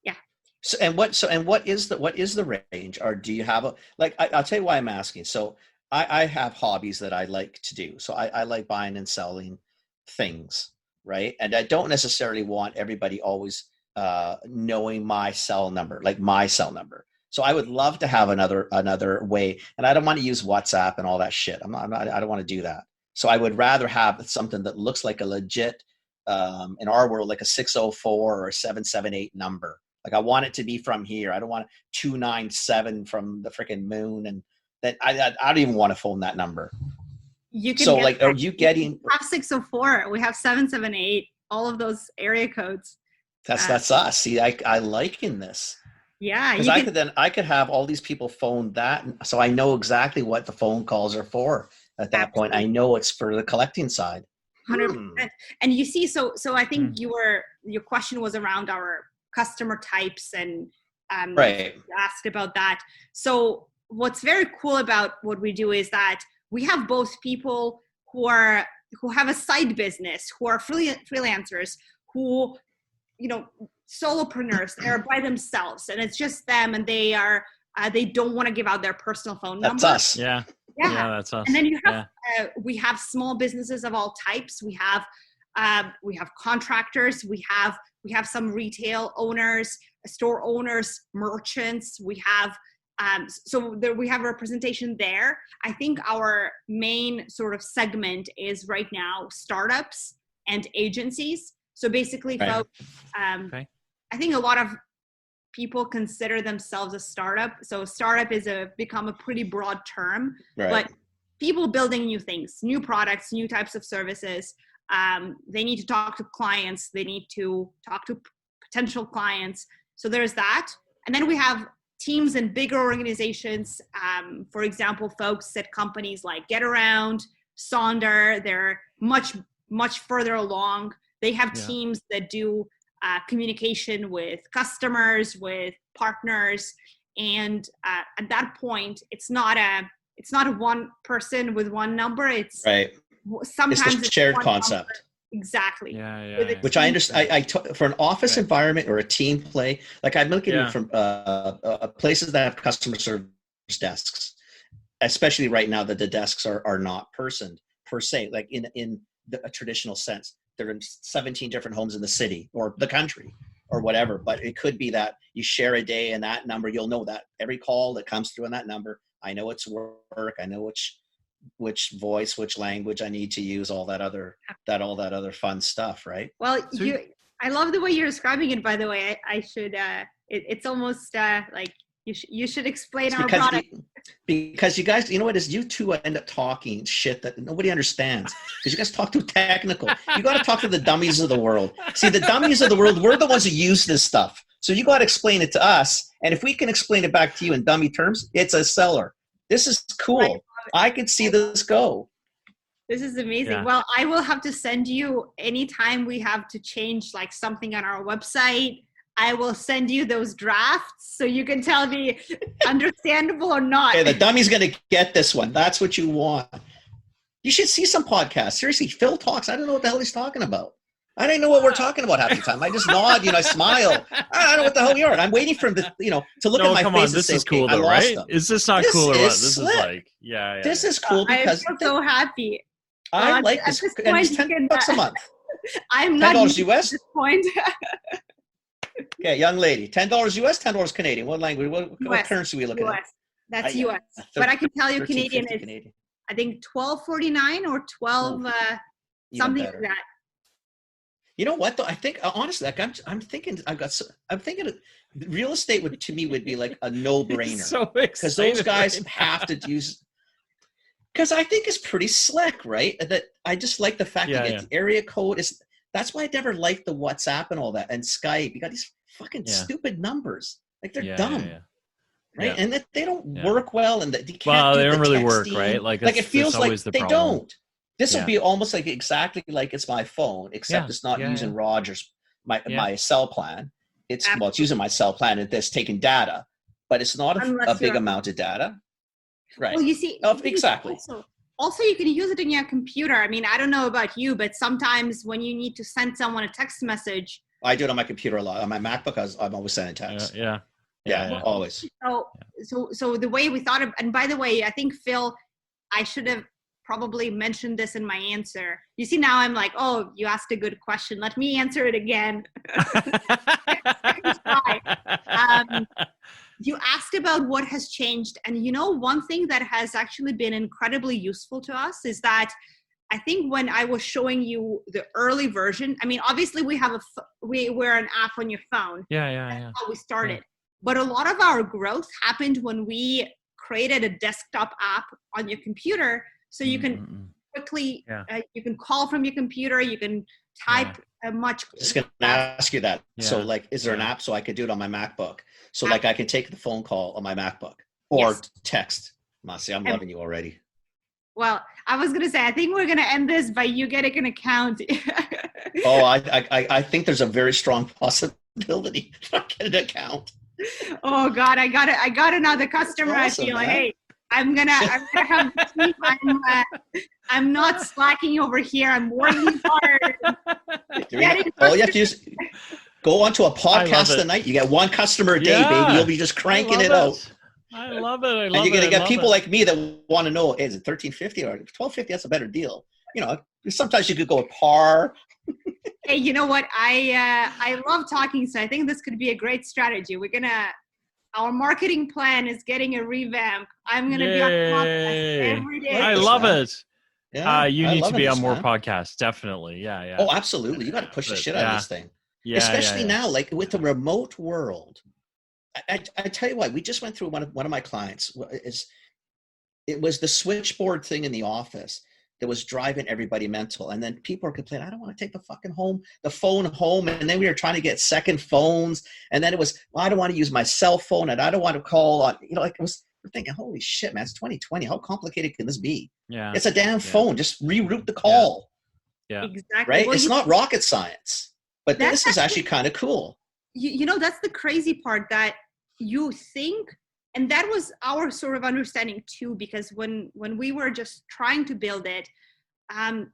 Speaker 3: Yeah.
Speaker 4: So what is the range? Or do you have I'll tell you why I'm asking. So I have hobbies that I like to do. So I like buying and selling things, right? And I don't necessarily want everybody always knowing my cell number. So I would love to have another way, and I don't want to use WhatsApp and all that shit. I don't want to do that. So I would rather have something that looks like a legit, in our world, like a 604 or a 778 number. Like I want it to be from here. I don't want 297 from the freaking moon, and that I don't even want to phone that number.
Speaker 3: You can.
Speaker 4: So are you getting?
Speaker 3: We have 604. We have 778. All of those area codes.
Speaker 4: That's us. See, I like in this.
Speaker 3: Yeah,
Speaker 4: because I could have all these people phone that, so I know exactly what the phone calls are for. At that point, I know it's for the collecting side.
Speaker 3: 100%. And you see, so I think your question was around our customer types, and you asked about that. So what's very cool about what we do is that we have both people who have a side business, who are freelancers, who solopreneurs. They're by themselves, and it's just them, and they don't want to give out their personal phone number.
Speaker 4: That's us.
Speaker 2: Yeah, that's us.
Speaker 3: And then you have we have small businesses of all types. We have contractors. We have some retail owners, store owners, merchants. We have we have representation there. I think our main sort of segment is right now startups and agencies. So basically,
Speaker 4: Right.
Speaker 3: folks,
Speaker 2: Okay.
Speaker 3: I think a lot of people consider themselves a startup. So startup is become a pretty broad term,
Speaker 4: Right.
Speaker 3: but people building new things, new products, new types of services. They need to talk to clients. They need to talk to potential clients. So there's that. And then we have teams in bigger organizations. For example, folks at companies like GetAround, Sonder, they're much, much further along. They have teams that do communication with customers, with partners. And at that point, it's not a one person with one number. It's
Speaker 4: Right.
Speaker 3: sometimes
Speaker 4: It's the shared
Speaker 3: one
Speaker 4: concept.
Speaker 3: number. Exactly.
Speaker 2: Yeah.
Speaker 4: Which I understand. For an office environment or a team play, like I'm looking at from places that have customer service desks, especially right now that the desks are not personed per se, like in a traditional sense. They're in 17 different homes in the city or the country or whatever, but it could be that you share a day and that number, you'll know that every call that comes through on that number, I know it's work, I know which voice, which language I need to use, all that other fun stuff, right?
Speaker 3: Well, I love the way you're describing it, by the way. I should, it's almost like you should explain our product.
Speaker 4: Because you guys, you know what is, you two end up talking shit that nobody understands because you guys talk too technical. You got to talk to the dummies of the world. See, the dummies of the world, we're the ones who use this stuff. So you got to explain it to us. And if we can explain it back to you in dummy terms, it's a seller. This is cool. Right. I could see this go.
Speaker 3: This is amazing. Well, I will have to send you anytime we have to change like something on our website. I will send you those drafts so you can tell me understandable or not.
Speaker 4: Okay, the dummy's going to get this one. That's what you want. You should see some podcasts. Seriously, Phil talks. I don't know what the hell he's talking about. I don't know what we're talking about half the time. I just nod, I smile. I don't know what the hell we are. And I'm waiting for him to, to look at my face and
Speaker 2: this
Speaker 4: say,
Speaker 2: is cool though, right? Is this not cool or what? This is like, yeah.
Speaker 4: This is cool because
Speaker 3: I'm so happy.
Speaker 4: I like this. And it's $10 a month.
Speaker 3: I'm not
Speaker 4: $10 US?
Speaker 3: at this point.
Speaker 4: Okay, young lady, $10 US, $10 Canadian. What language? What currency are we looking at?
Speaker 3: That's US. But I can tell you Canadian is, Canadian. I think $12.49 or 12 something like that.
Speaker 4: You know what though? I think honestly, like I'm thinking real estate would be like a no-brainer.
Speaker 2: So
Speaker 4: because those guys have to use. Because I think it's pretty slick, right? That I just like the fact that the area code is. That's why I never liked the WhatsApp and all that and Skype. You got these fucking stupid numbers. Like they're dumb. Right? And that they don't work well and that you can't
Speaker 2: they don't really
Speaker 4: texting.
Speaker 2: work, right? Like
Speaker 4: it feels like they
Speaker 2: problem.
Speaker 4: don't. This will be almost like exactly like it's my phone, except it's not using Rogers my cell plan. It's it's using my cell plan and it's taking data, but it's not a big amount of data. Right.
Speaker 3: Well, you see,
Speaker 4: exactly.
Speaker 3: Also, you can use it in your computer. I mean, I don't know about you, but sometimes when you need to send someone a text message.
Speaker 4: I do it on my computer a lot. On my MacBook, I'm always sending text.
Speaker 2: Yeah,
Speaker 4: always.
Speaker 3: So the way we thought of, and by the way, I think, Phil, I should have probably mentioned this in my answer. You see, now I'm like, oh, you asked a good question. Let me answer it again. You asked about what has changed. And one thing that has actually been incredibly useful to us is that I think when I was showing you the early version, I mean, obviously we're an app on your phone.
Speaker 2: That's
Speaker 3: how we started. But a lot of our growth happened when we created a desktop app on your computer. So you can quickly, you can call from your computer, you can type much.
Speaker 4: Just going to ask you that. So like, is there an app so I could do it on my MacBook? So like I can take the phone call on my MacBook or text. Masi, I'm loving you already.
Speaker 3: Well, I was going to say, I think we're going to end this by you getting an account.
Speaker 4: I think there's a very strong possibility I get an account.
Speaker 3: Oh God, I got another customer. Awesome, I feel like, hey, I'm gonna have the team. I'm not slacking over here. I'm working hard.
Speaker 4: All you have to do is go onto a podcast tonight. You get one customer a day, baby. You'll be just cranking it out.
Speaker 2: I love it.
Speaker 4: And you're gonna get people like me that want to know, is it $13.50 or $12.50? That's a better deal. Sometimes you could go with par.
Speaker 3: Hey, you know what? I love talking, so I think this could be a great strategy. Our marketing plan is getting a revamp. I'm gonna be on the podcast every day.
Speaker 2: I love it.
Speaker 4: Yeah,
Speaker 2: you
Speaker 4: I
Speaker 2: need to
Speaker 4: love
Speaker 2: be
Speaker 4: this,
Speaker 2: on more
Speaker 4: man.
Speaker 2: podcasts. Definitely. Yeah.
Speaker 4: Oh, absolutely. You got to push the shit out of this thing.
Speaker 2: Yeah.
Speaker 4: Especially now, like with the remote world. I tell you what, we just went through one of my clients. It was the switchboard thing in the office that was driving everybody mental. And then people are complaining, I don't want to take the phone home. And then we were trying to get second phones. And then it was, well, I don't want to use my cell phone and I don't want to call on, like we're thinking, holy shit, man, it's 2020. How complicated can this be?
Speaker 2: Yeah.
Speaker 4: It's a damn phone. Just reroute the call.
Speaker 2: Yeah.
Speaker 3: Exactly.
Speaker 4: Right?
Speaker 3: Well,
Speaker 4: it's not rocket science, but this is actually kind of cool.
Speaker 3: You know, that's the crazy part, that you think, and that was our sort of understanding too, because when we were just trying to build it,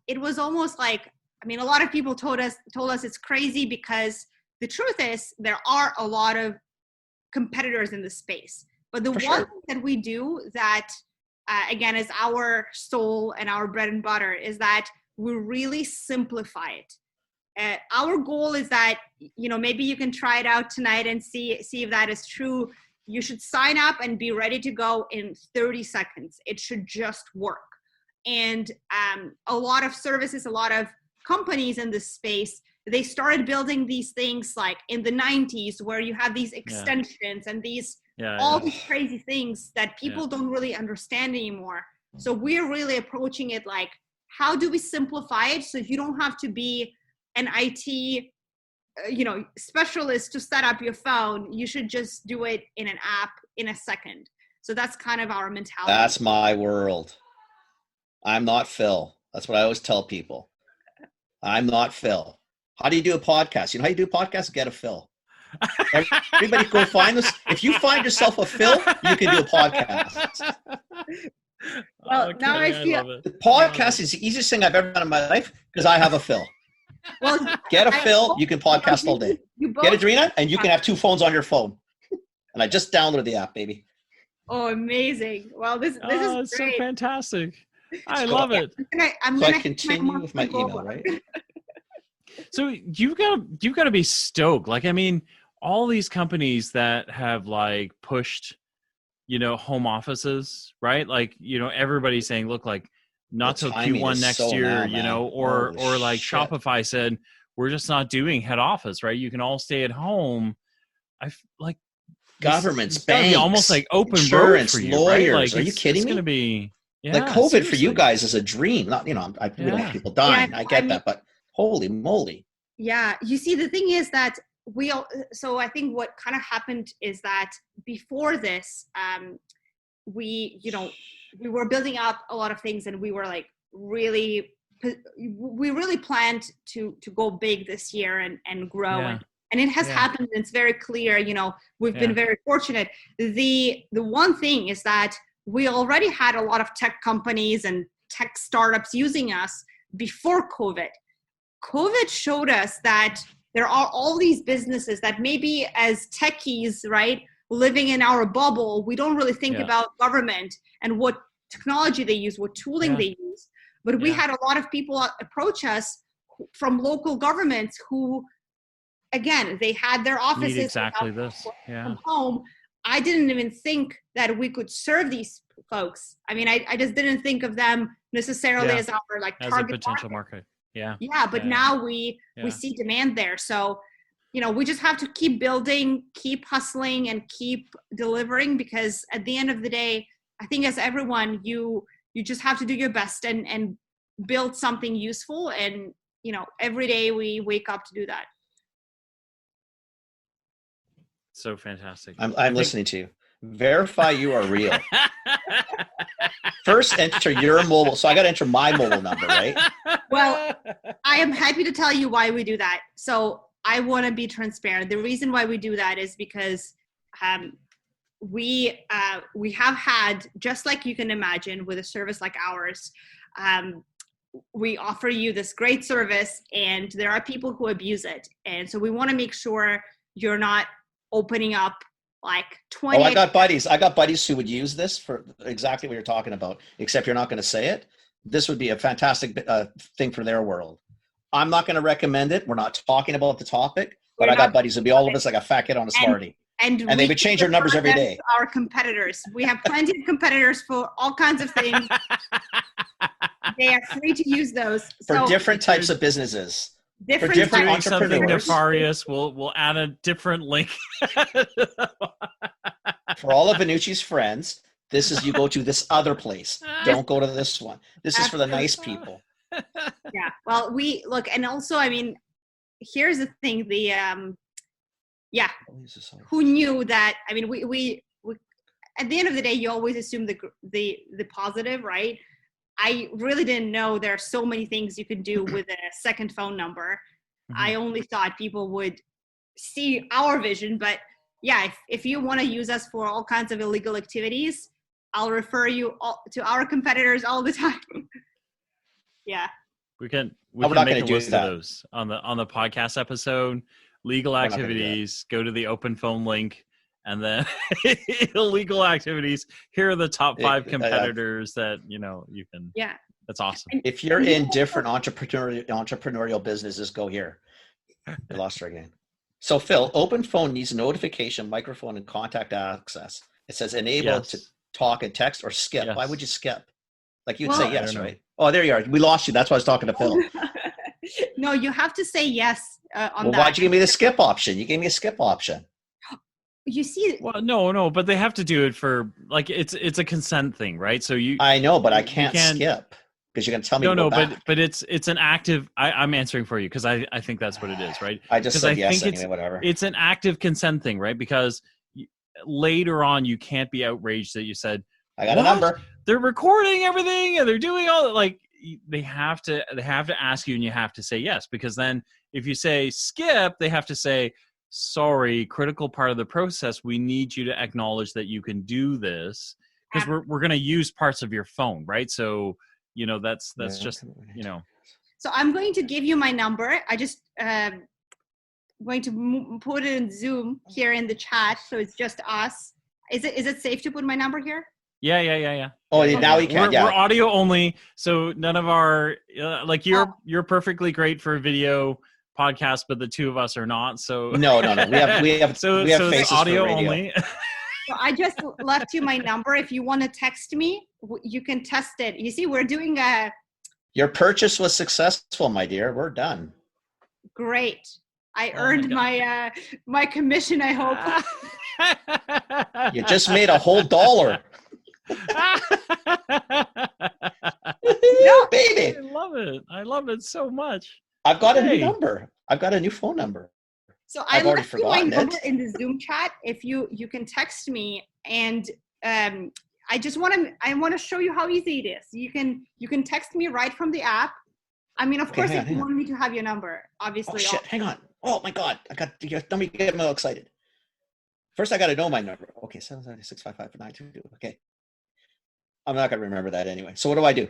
Speaker 3: it was almost like, I mean, a lot of people told us it's crazy, because the truth is there are a lot of competitors in the space. But the one thing that we do that, again, is our soul and our bread and butter, is that we really simplify it. Our goal is that, you know, maybe you can try it out tonight and see if that is true. You should sign up and be ready to go in 30 seconds. It should just work. And a lot of services, a lot of companies in this space, they started building these things like in the 90s, where you have these extensions and these these crazy things that people don't really understand anymore. So we're really approaching it like, how do we simplify it so you don't have to be an IT specialist to set up your phone? You should just do it in an app in a second. So that's kind of our mentality.
Speaker 4: That's my world. I'm not Phil. That's what I always tell people. I'm not Phil. How do you do a podcast? You know how you do a podcast? Get a Phil. Everybody go find this. If you find yourself a Phil, you can do a podcast.
Speaker 3: Well, now I feel
Speaker 4: the podcast is the easiest thing I've ever done in my life, because I have a Phil.
Speaker 3: Well,
Speaker 4: get a Phil, you can podcast all day. Get a Daryna, and you can have 2 phones on your phone. And I just downloaded the app, baby.
Speaker 3: Oh, amazing. Well, this is great.
Speaker 2: So fantastic. I love it.
Speaker 3: I'm gonna
Speaker 4: continue with my email, right?
Speaker 2: So you've got to be stoked. Like, I mean, all these companies that have like pushed, home offices, right? Like, everybody's saying, look, like not till Q1 next year, or like shit. Shopify said, we're just not doing head office, right? You can all stay at home. Like
Speaker 4: governments, banks,
Speaker 2: almost like open
Speaker 4: insurance,
Speaker 2: road for you,
Speaker 4: lawyers.
Speaker 2: Right? Like,
Speaker 4: are you kidding me?
Speaker 2: It's going to be
Speaker 4: like COVID seriously. For you guys is a dream. Not, we don't have people dying. I get that, but holy moly.
Speaker 3: Yeah. You see, the thing is that so I think what kind of happened is that before this, we were building up a lot of things, and we were like we really planned to go big this year and grow.
Speaker 2: Yeah.
Speaker 3: And it has happened. And it's very clear, we've been very fortunate. The one thing is that we already had a lot of tech companies and tech startups using us before COVID. COVID showed us that there are all these businesses that maybe as techies, right, living in our bubble, we don't really think about government and what technology they use, what tooling they use. But we had a lot of people approach us from local governments who, again, they had their offices
Speaker 2: exactly this
Speaker 3: from home. I didn't even think that we could serve these folks. I mean, I just didn't think of them necessarily as our
Speaker 2: as
Speaker 3: target
Speaker 2: a potential market.
Speaker 3: But now we see demand there. So, we just have to keep building, keep hustling, and keep delivering, because at the end of the day, I think as everyone, you just have to do your best and build something useful. And, every day we wake up to do that.
Speaker 2: So fantastic.
Speaker 4: I'm listening to you. Verify you are real. First, enter your mobile. So I got to enter my mobile number, right?
Speaker 3: Well, I am happy to tell you why we do that. So I want to be transparent. The reason why we do that is because we have had, just like you can imagine with a service like ours, we offer you this great service, and there are people who abuse it. And so we want to make sure you're not opening up like 20.
Speaker 4: Oh, I got buddies who would use this for exactly what you're talking about, except you're not going to say it. This would be a fantastic thing for their world. I'm not going to recommend it. We're not talking about the topic, but I got buddies. It'd be all of us like a fat kid on a Smartie. And they would change their numbers every day.
Speaker 3: Our competitors. We have plenty of competitors for all kinds of things. They are free to use those.
Speaker 4: For different types of businesses.
Speaker 3: Different
Speaker 4: different
Speaker 2: Doing something
Speaker 4: entrepreneurs.
Speaker 2: nefarious, we'll add a different link.
Speaker 4: For all of Benucci's friends, this is you go to this other place. Don't go to this one. This is for the nice people.
Speaker 3: Yeah. Well, we look, and also, I mean, here's the thing. Who knew that? I mean, we at the end of the day, you always assume the positive, right? I really didn't know there are so many things you can do with a second phone number. Mm-hmm. I only thought people would see our vision, but yeah, if you want to use us for all kinds of illegal activities, I'll refer you to our competitors all the time. Yeah.
Speaker 2: We can make a list of those on the podcast episode. Legal activities, go to the OpenPhone link, and then illegal activities. Here are the top 5 competitors that you can. Yeah, that's awesome.
Speaker 4: If you're in different entrepreneurial businesses, go here. I lost her again. So Phil, OpenPhone needs notification, microphone, and contact access. It says enable to talk and text or skip. Yes. Why would you skip? Like you'd say yes, right? Oh, there you are. We lost you. That's why I was talking to Phil.
Speaker 3: No, you have to say yes on that.
Speaker 4: Why'd you give me the skip option? You gave me a skip option.
Speaker 3: You see?
Speaker 2: Well, no, but they have to do it for like it's a consent thing, right? So
Speaker 4: I know, but I can't skip because you're gonna tell me. No,
Speaker 2: but it's an active. I'm answering for you because I think that's what it is, right?
Speaker 4: I just said yes anyway. Whatever.
Speaker 2: It's an active consent thing, right? Because later on, you can't be outraged that you said
Speaker 4: I got a number.
Speaker 2: They're recording everything and they're doing all like they have to ask you and you have to say yes, because then if you say skip, they have to say, sorry, critical part of the process, we need you to acknowledge that you can do this because we're going to use parts of your phone, right? So, that's just,
Speaker 3: So I'm going to give you my number. I just going to put it in Zoom here in the chat. So it's just us. Is it safe to put my number here?
Speaker 2: Yeah.
Speaker 4: Oh, now we can.
Speaker 2: We're audio only, so none of our you're perfectly great for video podcast, but the two of us are not. So
Speaker 4: no. We have
Speaker 2: so
Speaker 4: faces
Speaker 2: audio
Speaker 4: for radio.
Speaker 2: only.
Speaker 3: So I just left you my number. If you want to text me, you can test it. You see, we're doing a.
Speaker 4: Your purchase was successful, my dear. We're done.
Speaker 3: Great. I earned my commission. I hope.
Speaker 4: You just made a whole $1. No, baby.
Speaker 2: I love it so much.
Speaker 4: I've got a new number. I've got a new phone number.
Speaker 3: So I left you my number in the Zoom chat. If you can text me, and I want to show you how easy it is. You can text me right from the app. I mean, of course, if you want me to have your number, obviously.
Speaker 4: Oh shit! Hang on. Oh my God! Let me get me all excited. First, I got to know my number. Okay, 7765592. Okay. I'm not going to remember that anyway. So what do I do?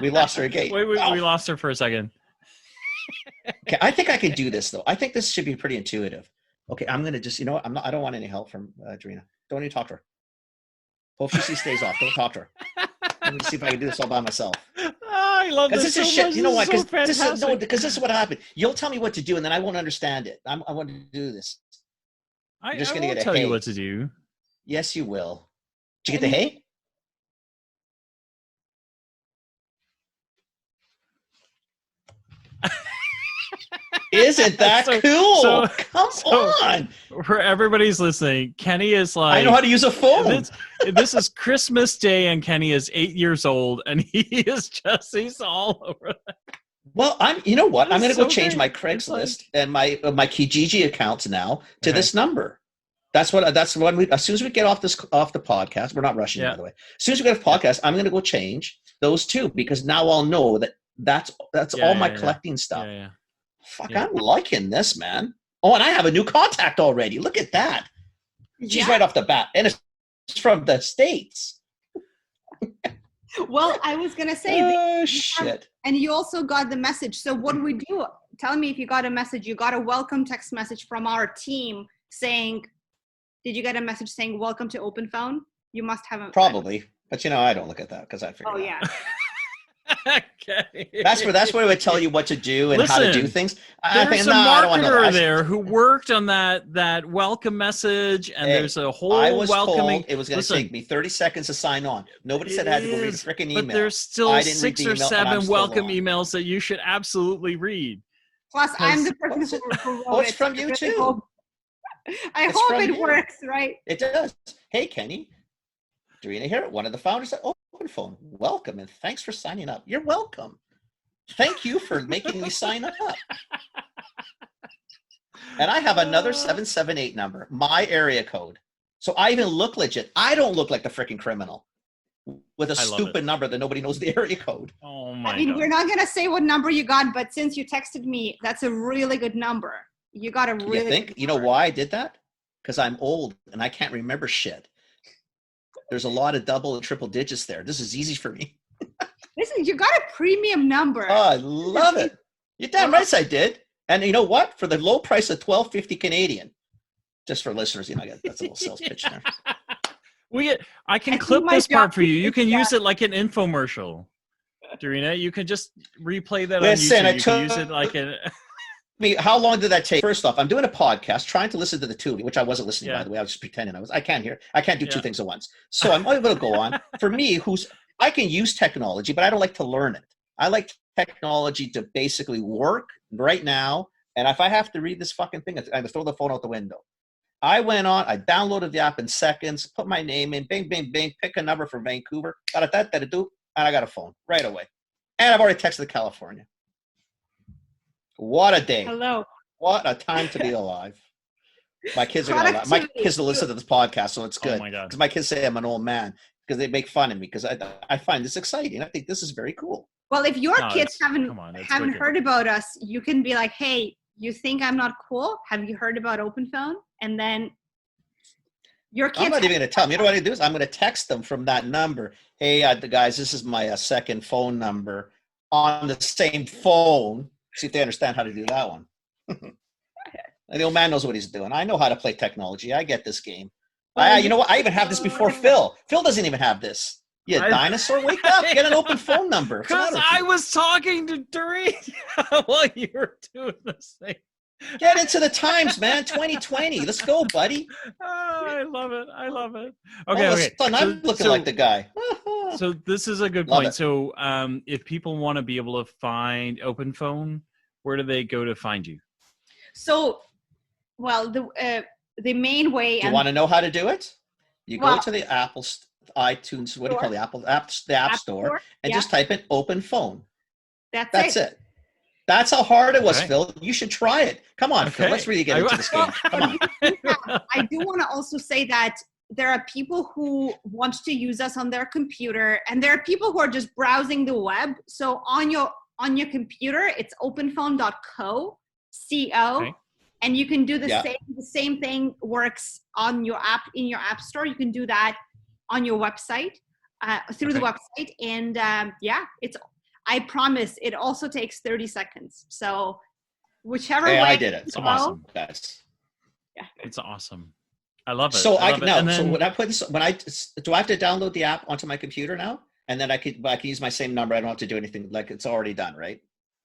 Speaker 4: We lost her again.
Speaker 2: Wait, we lost her for a second.
Speaker 4: Okay, I think I can do this though. I think this should be pretty intuitive. Okay, I'm going to just, I don't want any help from Daryna. Don't even talk to her. Hopefully she stays off. Don't talk to her. Let me see if I can do this all by myself.
Speaker 2: Oh, I love this so
Speaker 4: shit.
Speaker 2: Much.
Speaker 4: You know what?
Speaker 2: Because
Speaker 4: this is what happened. You'll tell me what to do, and then I won't understand it. I want to do this.
Speaker 2: I won't tell you what to do.
Speaker 4: Yes, you will. Did you get the hay? Isn't that cool? Come on.
Speaker 2: For everybody's listening, Kenny is like,
Speaker 4: I know how to use a phone.
Speaker 2: This is Christmas Day, and Kenny is 8 years old, and he's all over that.
Speaker 4: Well, you know what? I'm going to go change my Craigslist and my Kijiji accounts now to this number. That's when as soon as we get off the podcast, we're not rushing, by the way. As soon as we get off the podcast, I'm going to go change those two, because now I'll know that's all my collecting stuff.
Speaker 2: Yeah.
Speaker 4: Fuck, I'm liking this, man. Oh, and I have a new contact already. Look at that. She's right off the bat. And it's from the States.
Speaker 3: Well, I was going to say.
Speaker 4: Shit.
Speaker 3: And you also got the message. So what do we do? Tell me if you got a message. You got a welcome text message from our team saying, did you get a message saying welcome to OpenPhone? You must have
Speaker 4: Probably. But I don't look at that because I figured
Speaker 3: yeah.
Speaker 2: Okay.
Speaker 4: That's where it would tell you what to do and how to do
Speaker 2: Listen,
Speaker 4: things.
Speaker 2: There's a
Speaker 4: I don't want to know
Speaker 2: marketer
Speaker 4: that.
Speaker 2: there who worked on that welcome message, and
Speaker 4: Hey,
Speaker 2: there's a whole
Speaker 4: I was
Speaker 2: welcoming.
Speaker 4: told it was going to take me 30 seconds to sign on. Nobody said I had to go read a freaking email.
Speaker 2: But there's still
Speaker 4: I didn't read
Speaker 2: 6
Speaker 4: the
Speaker 2: or
Speaker 4: email, and I'm
Speaker 2: 7
Speaker 4: still
Speaker 2: welcome
Speaker 4: on.
Speaker 2: emails that you should absolutely read.
Speaker 3: Plus, I'm the person who wrote
Speaker 4: Oh, it's
Speaker 3: it.
Speaker 4: from you too.
Speaker 3: I
Speaker 4: It's
Speaker 3: hope
Speaker 4: from
Speaker 3: it
Speaker 4: you.
Speaker 3: works, right?
Speaker 4: It does. Hey, Kenny. Daryna here, one of the founders at OpenPhone. Welcome, and thanks for signing up. You're welcome. Thank you for making me sign up. And I have another 778 number, my area code. So I even look legit. I don't look like the freaking criminal with a stupid number that nobody knows the area code.
Speaker 2: Oh my
Speaker 3: I mean,
Speaker 2: God.
Speaker 3: we're not going to say what number you got, but since you texted me, that's a really good number. You got a really
Speaker 4: You think?
Speaker 3: good
Speaker 4: You know
Speaker 3: number.
Speaker 4: why I did that? Because I'm old and I can't remember shit. There's a lot of double and triple digits there. This is easy for me.
Speaker 3: Listen, you got a premium number.
Speaker 4: Oh, I love it. You're damn right I did. And you know what? For the low price of $12.50 Canadian, just for listeners, that's a little sales pitch there.
Speaker 2: I can
Speaker 3: I
Speaker 2: clip
Speaker 3: think my
Speaker 2: this part
Speaker 3: job
Speaker 2: for you. You
Speaker 3: is
Speaker 2: can
Speaker 3: that.
Speaker 2: use it like an infomercial, Daryna. You can just replay that
Speaker 4: Listen,
Speaker 2: on YouTube. You can use it like an.
Speaker 4: How long did that take? First off, I'm doing a podcast, trying to listen to the two, which I wasn't listening, by the way. I was just pretending I was. I can't hear. I can't do two things at once. So I'm able to go on. For me, I can use technology, but I don't like to learn it. I like technology to basically work right now. And if I have to read this fucking thing, I'm going to throw the phone out the window. I went on, I downloaded the app in seconds, put my name in, bing, bing, bing, pick a number for Vancouver, and I got a phone right away. And I've already texted California. What a day.
Speaker 3: Hello.
Speaker 4: What a time to be alive. My kids are going to laugh. My kids will listen to this podcast, so it's good.
Speaker 2: Oh my God.
Speaker 4: Because my kids say I'm an old man because they make fun of me because I find this exciting. I think this is very cool.
Speaker 3: Well, if your kids haven't
Speaker 2: wicked.
Speaker 3: heard about us, you can be like, hey, you think I'm not cool? Have you heard about OpenPhone? And then your kids.
Speaker 4: I'm not even going to tell them. You know what I do is I'm going to text them from that number. Hey, guys, this is my second phone number on the same phone. See if they understand how to do that one. The old man knows what he's doing. I know how to play technology. I get this game. You know what? I even have this before Phil. Phil doesn't even have this. You dinosaur, wake up. Get an open phone number.
Speaker 2: Because I was talking to Daryna while you were doing this thing.
Speaker 4: Get into the times, man. 2020. Let's go, buddy.
Speaker 2: Oh, I love it. Okay.
Speaker 4: All of a sudden, I'm looking like the guy.
Speaker 2: So this is a good
Speaker 4: Love
Speaker 2: point.
Speaker 4: it.
Speaker 2: So if people want to be able to find OpenPhone, where do they go to find you?
Speaker 3: So, well, the main way.
Speaker 4: Do you want to know how to do it? You go to the Apple iTunes, what do you call the App Store, and just type in OpenPhone. That's it. That's how hard it was, Phil. You should try it. Come on, Phil. Let's really get into this game. Come on.
Speaker 3: I do want to also say that there are people who want to use us on their computer, and there are people who are just browsing the web. So on your computer, it's openphone.co, and you can do the same thing works on your app in your app store. You can do that on your website through the website, and I promise it also takes 30 seconds. So whichever way
Speaker 4: I did it.
Speaker 2: It's awesome.
Speaker 4: That's
Speaker 2: It's awesome. I love it.
Speaker 4: So
Speaker 2: I love it. And
Speaker 4: so
Speaker 2: then,
Speaker 4: when I put this, do I have to download the app onto my computer now? And then I can use my same number. I don't have to do anything. Like it's already done, right?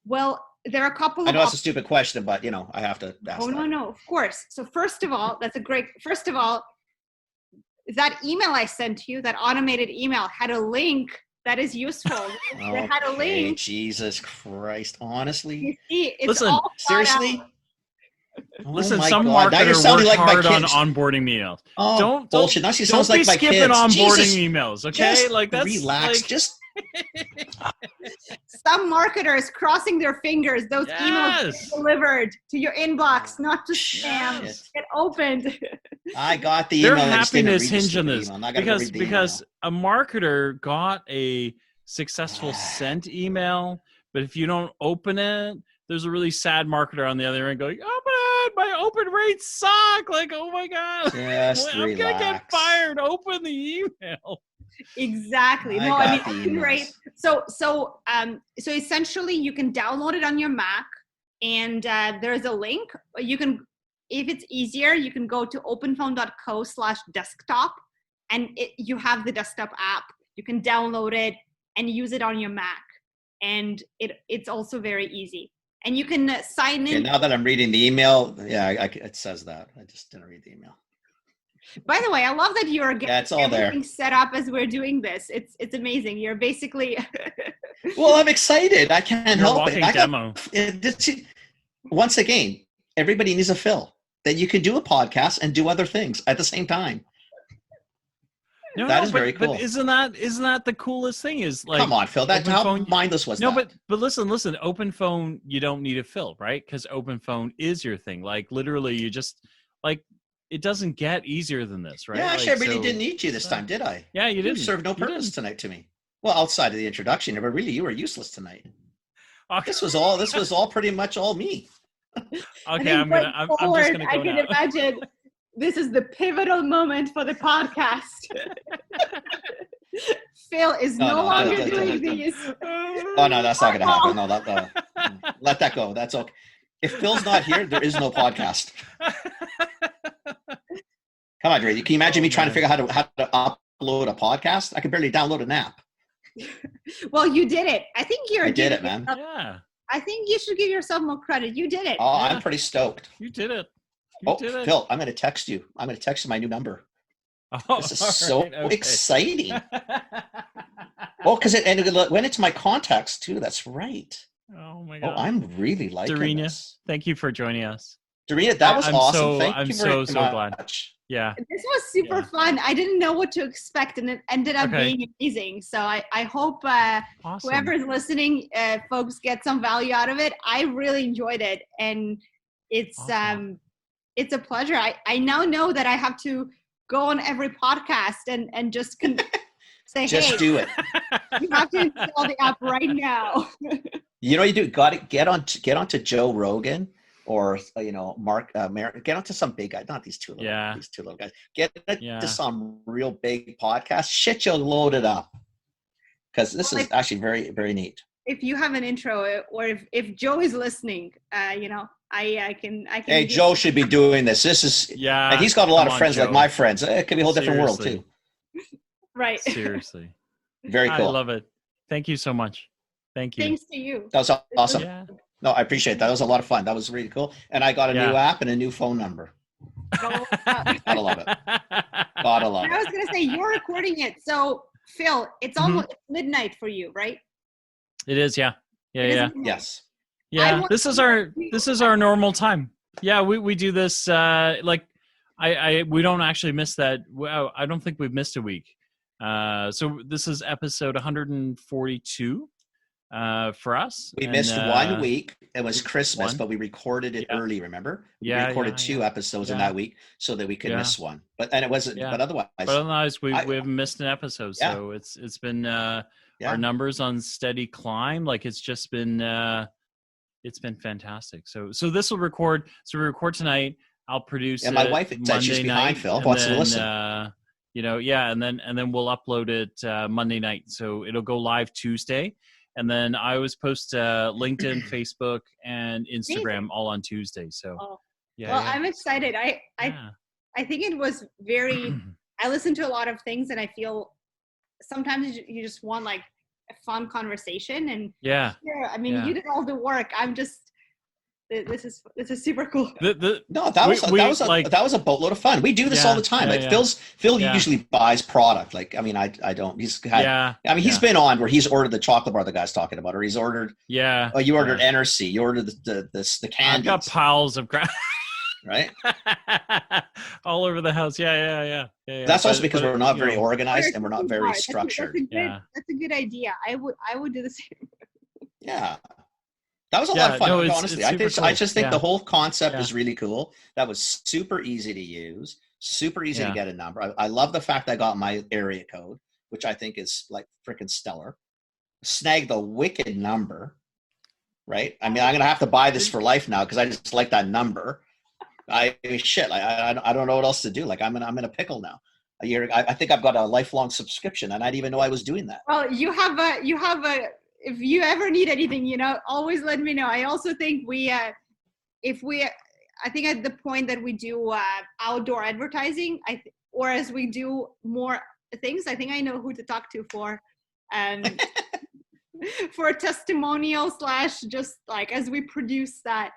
Speaker 3: Well, there are a couple of.
Speaker 4: I know it's a stupid question, but I have to ask.
Speaker 3: Oh
Speaker 4: that.
Speaker 3: no, of course. So first of all, that email I sent you, that automated email, had a link that is useful. It had a link.
Speaker 4: Jesus Christ! Honestly,
Speaker 3: you see, it's
Speaker 2: listen,
Speaker 3: all
Speaker 4: seriously.
Speaker 2: Listen,
Speaker 4: my
Speaker 2: some
Speaker 4: God.
Speaker 2: marketers work hard on onboarding emails.
Speaker 4: Oh,
Speaker 2: don't
Speaker 4: bullshit! Now she sounds
Speaker 2: don't
Speaker 4: like my
Speaker 2: be skipping
Speaker 4: kids.
Speaker 2: onboarding
Speaker 4: Jesus.
Speaker 2: emails, okay?
Speaker 4: Just
Speaker 2: like that's
Speaker 4: relax.
Speaker 2: like,
Speaker 4: Just
Speaker 3: some marketers crossing their fingers. Those emails get delivered to your inbox, not to spam. Get opened.
Speaker 4: I got the
Speaker 2: their
Speaker 4: email.
Speaker 2: happiness hinge on this because a marketer got a successful sent email, but if you don't open it, there's a really sad marketer on the other end going, "Oh my, my open rates suck!" Like, oh my God, I'm gonna get fired. Open the email.
Speaker 3: Exactly. Open rate. So essentially, you can download it on your Mac, and there's a link. You can, if it's easier, you can go to openphone.co/desktop, and you have the desktop app. You can download it and use it on your Mac. and it's also very easy. And you can sign in.
Speaker 4: Okay, now that I'm reading the email, it says that. I just didn't read the email.
Speaker 3: By the way, I love that you're getting
Speaker 4: it's all
Speaker 3: everything
Speaker 4: there.
Speaker 3: set up as we're doing this. It's amazing. You're basically.
Speaker 4: Well, I'm excited. I can't
Speaker 2: Your
Speaker 4: help it.
Speaker 2: walking demo.
Speaker 4: Once again, everybody needs a Phil that you can do a podcast and do other things at the same time. That is very cool.
Speaker 2: But isn't that the coolest thing? Is like,
Speaker 4: come on, Phil. That's how
Speaker 2: OpenPhone,
Speaker 4: mindless was that.
Speaker 2: But listen. OpenPhone, you don't need a Phil, right? Because OpenPhone is your thing. Like literally, you just like. It doesn't get easier than this, right?
Speaker 4: Yeah, actually, I really didn't need you this time, did I?
Speaker 2: Yeah, you didn't.
Speaker 4: You served no purpose tonight to me. Well, outside of the introduction, but really, you were useless tonight.
Speaker 2: Okay.
Speaker 4: This was all pretty much all me.
Speaker 2: Okay, I'm just gonna go
Speaker 3: I can
Speaker 2: now.
Speaker 3: imagine this is the pivotal moment for the podcast. Phil is no longer doing these.
Speaker 4: Oh no, that's not gonna happen. No, let that go. That's okay. If Phil's not here, there is no podcast. Come on, Dre. Can you imagine me trying to figure out how to upload a podcast? I can barely download an app.
Speaker 3: Well, you did it. I think
Speaker 4: I did it, man.
Speaker 2: Yeah.
Speaker 3: I think you should give yourself more credit. You did it.
Speaker 4: Oh, I'm pretty stoked.
Speaker 2: You did it.
Speaker 4: Phil, I'm going to text you. I'm going to text you my new number.
Speaker 2: Oh,
Speaker 4: this is so exciting.
Speaker 2: Oh,
Speaker 4: because when it's my contacts too. That's right.
Speaker 2: Oh my God.
Speaker 4: Oh, I'm really liking
Speaker 2: Daryna,
Speaker 4: this.
Speaker 2: Thank you for joining us.
Speaker 4: Daryna, that was awesome.
Speaker 2: I'm so glad. Yeah.
Speaker 3: This was super fun. I didn't know what to expect, and it ended up being amazing. So I hope
Speaker 2: Awesome.
Speaker 3: whoever is listening, folks, get some value out of it. I really enjoyed it, and it's
Speaker 2: Awesome.
Speaker 3: It's a pleasure. I now know that I have to go on every podcast and just say,
Speaker 4: just do it.
Speaker 3: You have to install the app right now.
Speaker 4: You know, you do got to get onto Joe Rogan. Or Mark, get onto some big guy, not these two little guys. Get to some real big podcast. Shit, you'll load it up because this is actually very, very neat.
Speaker 3: If you have an intro, or if Joe is listening, I can.
Speaker 4: Hey, Joe should be doing this. This is and he's got a lot of friends like my friends. It could be a whole different world too.
Speaker 3: Right.
Speaker 2: Seriously.
Speaker 4: Very cool.
Speaker 2: I love it. Thank you so much. Thank you.
Speaker 3: Thanks to you.
Speaker 4: That was awesome.
Speaker 2: Yeah.
Speaker 4: No, I appreciate that. That was a lot of fun. That was really cool. And I got a new app and a new phone number. Gotta love it. Gotta love it.
Speaker 3: I was going to say, you're recording it. So, Phil, it's almost midnight for you, right?
Speaker 2: It is, yeah. Yeah.
Speaker 4: Yes.
Speaker 2: Yeah, this is our normal time. Yeah, we do this, we don't actually miss that. Well, I don't think we've missed a week. So this is episode 142. For us,
Speaker 4: we missed 1 week. It was Christmas, but we recorded it early. Remember, we recorded 2 episodes in that week so that we could miss one. But it wasn't. But otherwise,
Speaker 2: we haven't missed an episode. So it's been our numbers on steady climb. Like it's just been fantastic. So this will record. So we record tonight. I'll produce.
Speaker 4: And my wife said she's behind Phil. Wants to listen.
Speaker 2: And then we'll upload it Monday night. So it'll go live Tuesday. And then I always post LinkedIn, Facebook, and Instagram all on Tuesday. So,
Speaker 3: I'm excited. I think it was very. I listen to a lot of things, and I feel sometimes you just want like a fun conversation. And I mean, you did all the work. I'm just. This is super cool.
Speaker 4: That was a boatload of fun. We do this all the time. Phil usually buys product. Like, I mean, I don't. He's been on where he's ordered the chocolate bar the guy's talking about, or he's ordered.
Speaker 2: Yeah.
Speaker 4: Oh, you ordered NRC. You ordered the candies.
Speaker 2: I've got piles of crap.
Speaker 4: Right.
Speaker 2: All over the house. Yeah.
Speaker 4: That's also because we're not very organized and we're not very structured.
Speaker 3: That's a good idea. I would do the same.
Speaker 4: Yeah. That was a lot of fun, honestly. I just think the whole concept is really cool. That was super easy to use, super easy to get a number. I love the fact I got my area code, which I think is like freaking stellar. Snagged the wicked number, right? I mean, I'm going to have to buy this for life now because I just like that number. I don't know what else to do. Like I'm in a pickle now. I think I've got a lifelong subscription, and I didn't even know I was doing that.
Speaker 3: Well, you have a. If you ever need anything, always let me know. I also think I think at the point that we do outdoor advertising, or as we do more things, I think I know who to talk to for. for a testimonial / just like as we produce that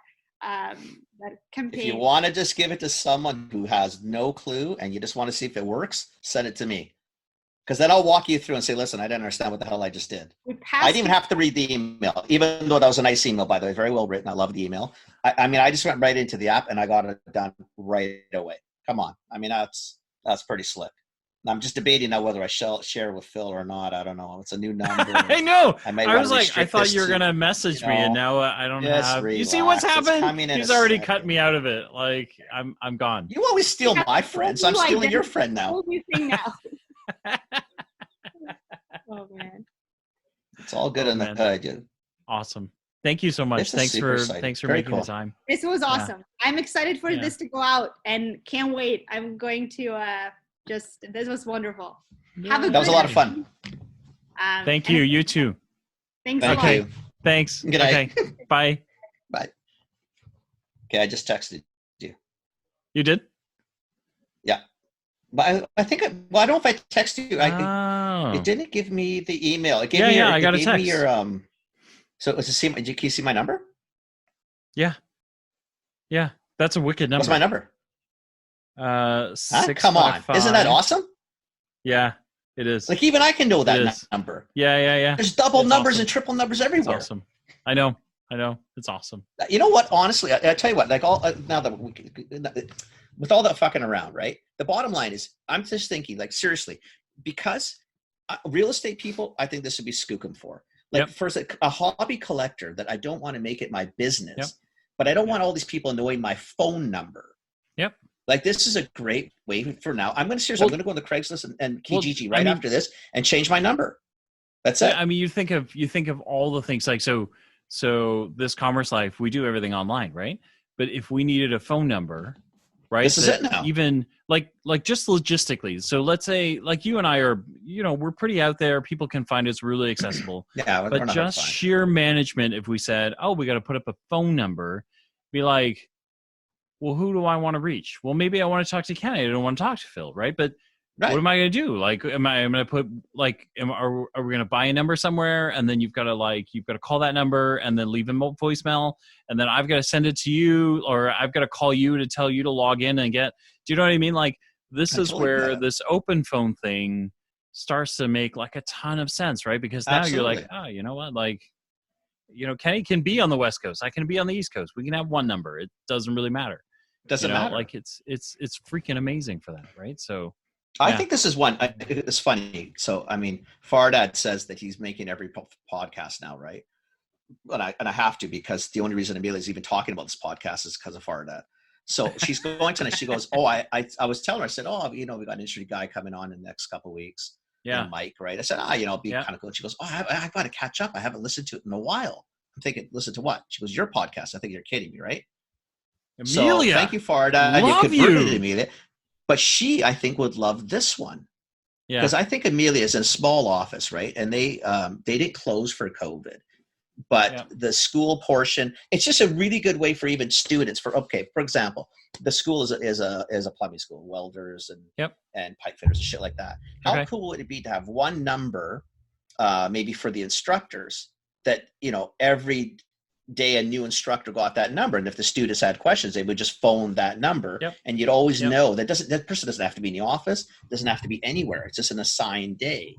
Speaker 3: campaign.
Speaker 4: If you want to just give it to someone who has no clue and you just want to see if it works, send it to me. Because then I'll walk you through and say, listen, I didn't understand what the hell I just did. I didn't even have to read the email, even though that was a nice email, by the way, very well written. I love the email. I mean, I just went right into the app and I got it done right away. Come on. I mean, that's pretty slick. I'm just debating now whether I shall share with Phil or not. I don't know. It's a new number.
Speaker 2: I know.
Speaker 4: I
Speaker 2: was like, I thought you were going to message me, and now I don't have. Relax. You see what's happened? He's already cut me out of it. Like, I'm gone.
Speaker 4: You always steal my friends. I'm stealing your friend now.
Speaker 3: Oh, man.
Speaker 4: It's all good in the hood.
Speaker 2: Awesome. Thank you so much. Thanks for making the time.
Speaker 3: This was awesome. Yeah. I'm excited for this to go out and can't wait. I'm going to this was wonderful.
Speaker 2: Yeah.
Speaker 4: That was a lot of fun.
Speaker 2: Thank you. You too.
Speaker 3: Thanks a lot.
Speaker 4: You.
Speaker 2: Thanks.
Speaker 4: Good night.
Speaker 2: Okay. Bye.
Speaker 4: Bye. Okay, I just texted you.
Speaker 2: You did?
Speaker 4: Yeah. But I think, I don't know if I texted you. It didn't give me the email. It gave me
Speaker 2: I got a text.
Speaker 4: So it was the same. Can you see my number?
Speaker 2: Yeah. Yeah. That's a wicked number.
Speaker 4: What's my number?
Speaker 2: 655.
Speaker 4: Come on. Isn't that awesome?
Speaker 2: Yeah, it is.
Speaker 4: Like even I can know that number.
Speaker 2: Yeah.
Speaker 4: There's double numbers and triple numbers everywhere.
Speaker 2: It's awesome. I know. It's awesome.
Speaker 4: You know what? Honestly, I tell you what, like now that with all that fucking around, right? The bottom line is I'm just thinking like seriously, because real estate people, I think this would be skookum for. Like first a hobby collector that I don't want to make it my business, but I don't want all these people knowing my phone number.
Speaker 2: Yep.
Speaker 4: Like this is a great way for now. I'm going to go on the Craigslist and Kijiji after this and change my number. That's it.
Speaker 2: I mean, you think of all the things like so this Commerce Life, we do everything online, right? But if we needed a phone number, right?
Speaker 4: This is it now.
Speaker 2: Even like just logistically. So let's say like you and I are, we're pretty out there. People can find us really accessible.
Speaker 4: Yeah,
Speaker 2: but just sheer management. If we said, oh, we got to put up a phone number, be like, well, who do I want to reach? Well, maybe I want to talk to Kenny. I don't want to talk to Phil, right? But what am I going to do? Like, am I going to put like, are we going to buy a number somewhere? And then you've got to call that number and then leave a voicemail. And then I've got to send it to you, or I've got to call you to tell you to log in and get, do you know what I mean? Like this is where this OpenPhone thing starts to make like a ton of sense, right? Because now you're like, oh, you know what? Like, Kenny can be on the West Coast. I can be on the East Coast. We can have one number. It doesn't really matter.
Speaker 4: Doesn't matter.
Speaker 2: Like it's freaking amazing for that, right? So
Speaker 4: I think this is one. It's funny. So I mean, Fardad says that he's making every podcast now, right? And I have to, because the only reason Amelia is even talking about this podcast is because of Fardad. So she's going to, and she goes, oh, I was telling her, I said, oh, we got an interesting guy coming on in the next couple of weeks.
Speaker 2: Yeah,
Speaker 4: Mike, right? I said, it'd be kind of cool. She goes, oh, I've got to catch up. I haven't listened to it in a while. I'm thinking, listen to what? She goes, your podcast. I think you're kidding me, right?
Speaker 2: Amelia,
Speaker 4: so thank you, Farda.
Speaker 2: Love
Speaker 4: you converted Amelia, but she, I think, would love this one. Yeah, because I think Amelia is in a small office, right? And they didn't close for COVID, but the school portion, it's just a really good way for even students. For example, the school is a plumbing school, welders and pipe fitters and shit like that. How cool would it be to have one number, maybe for the instructors, that every day a new instructor got that number, and if the students had questions, they would just phone that number, and you'd always know that person doesn't have to be in the office, doesn't have to be anywhere. It's just an assigned day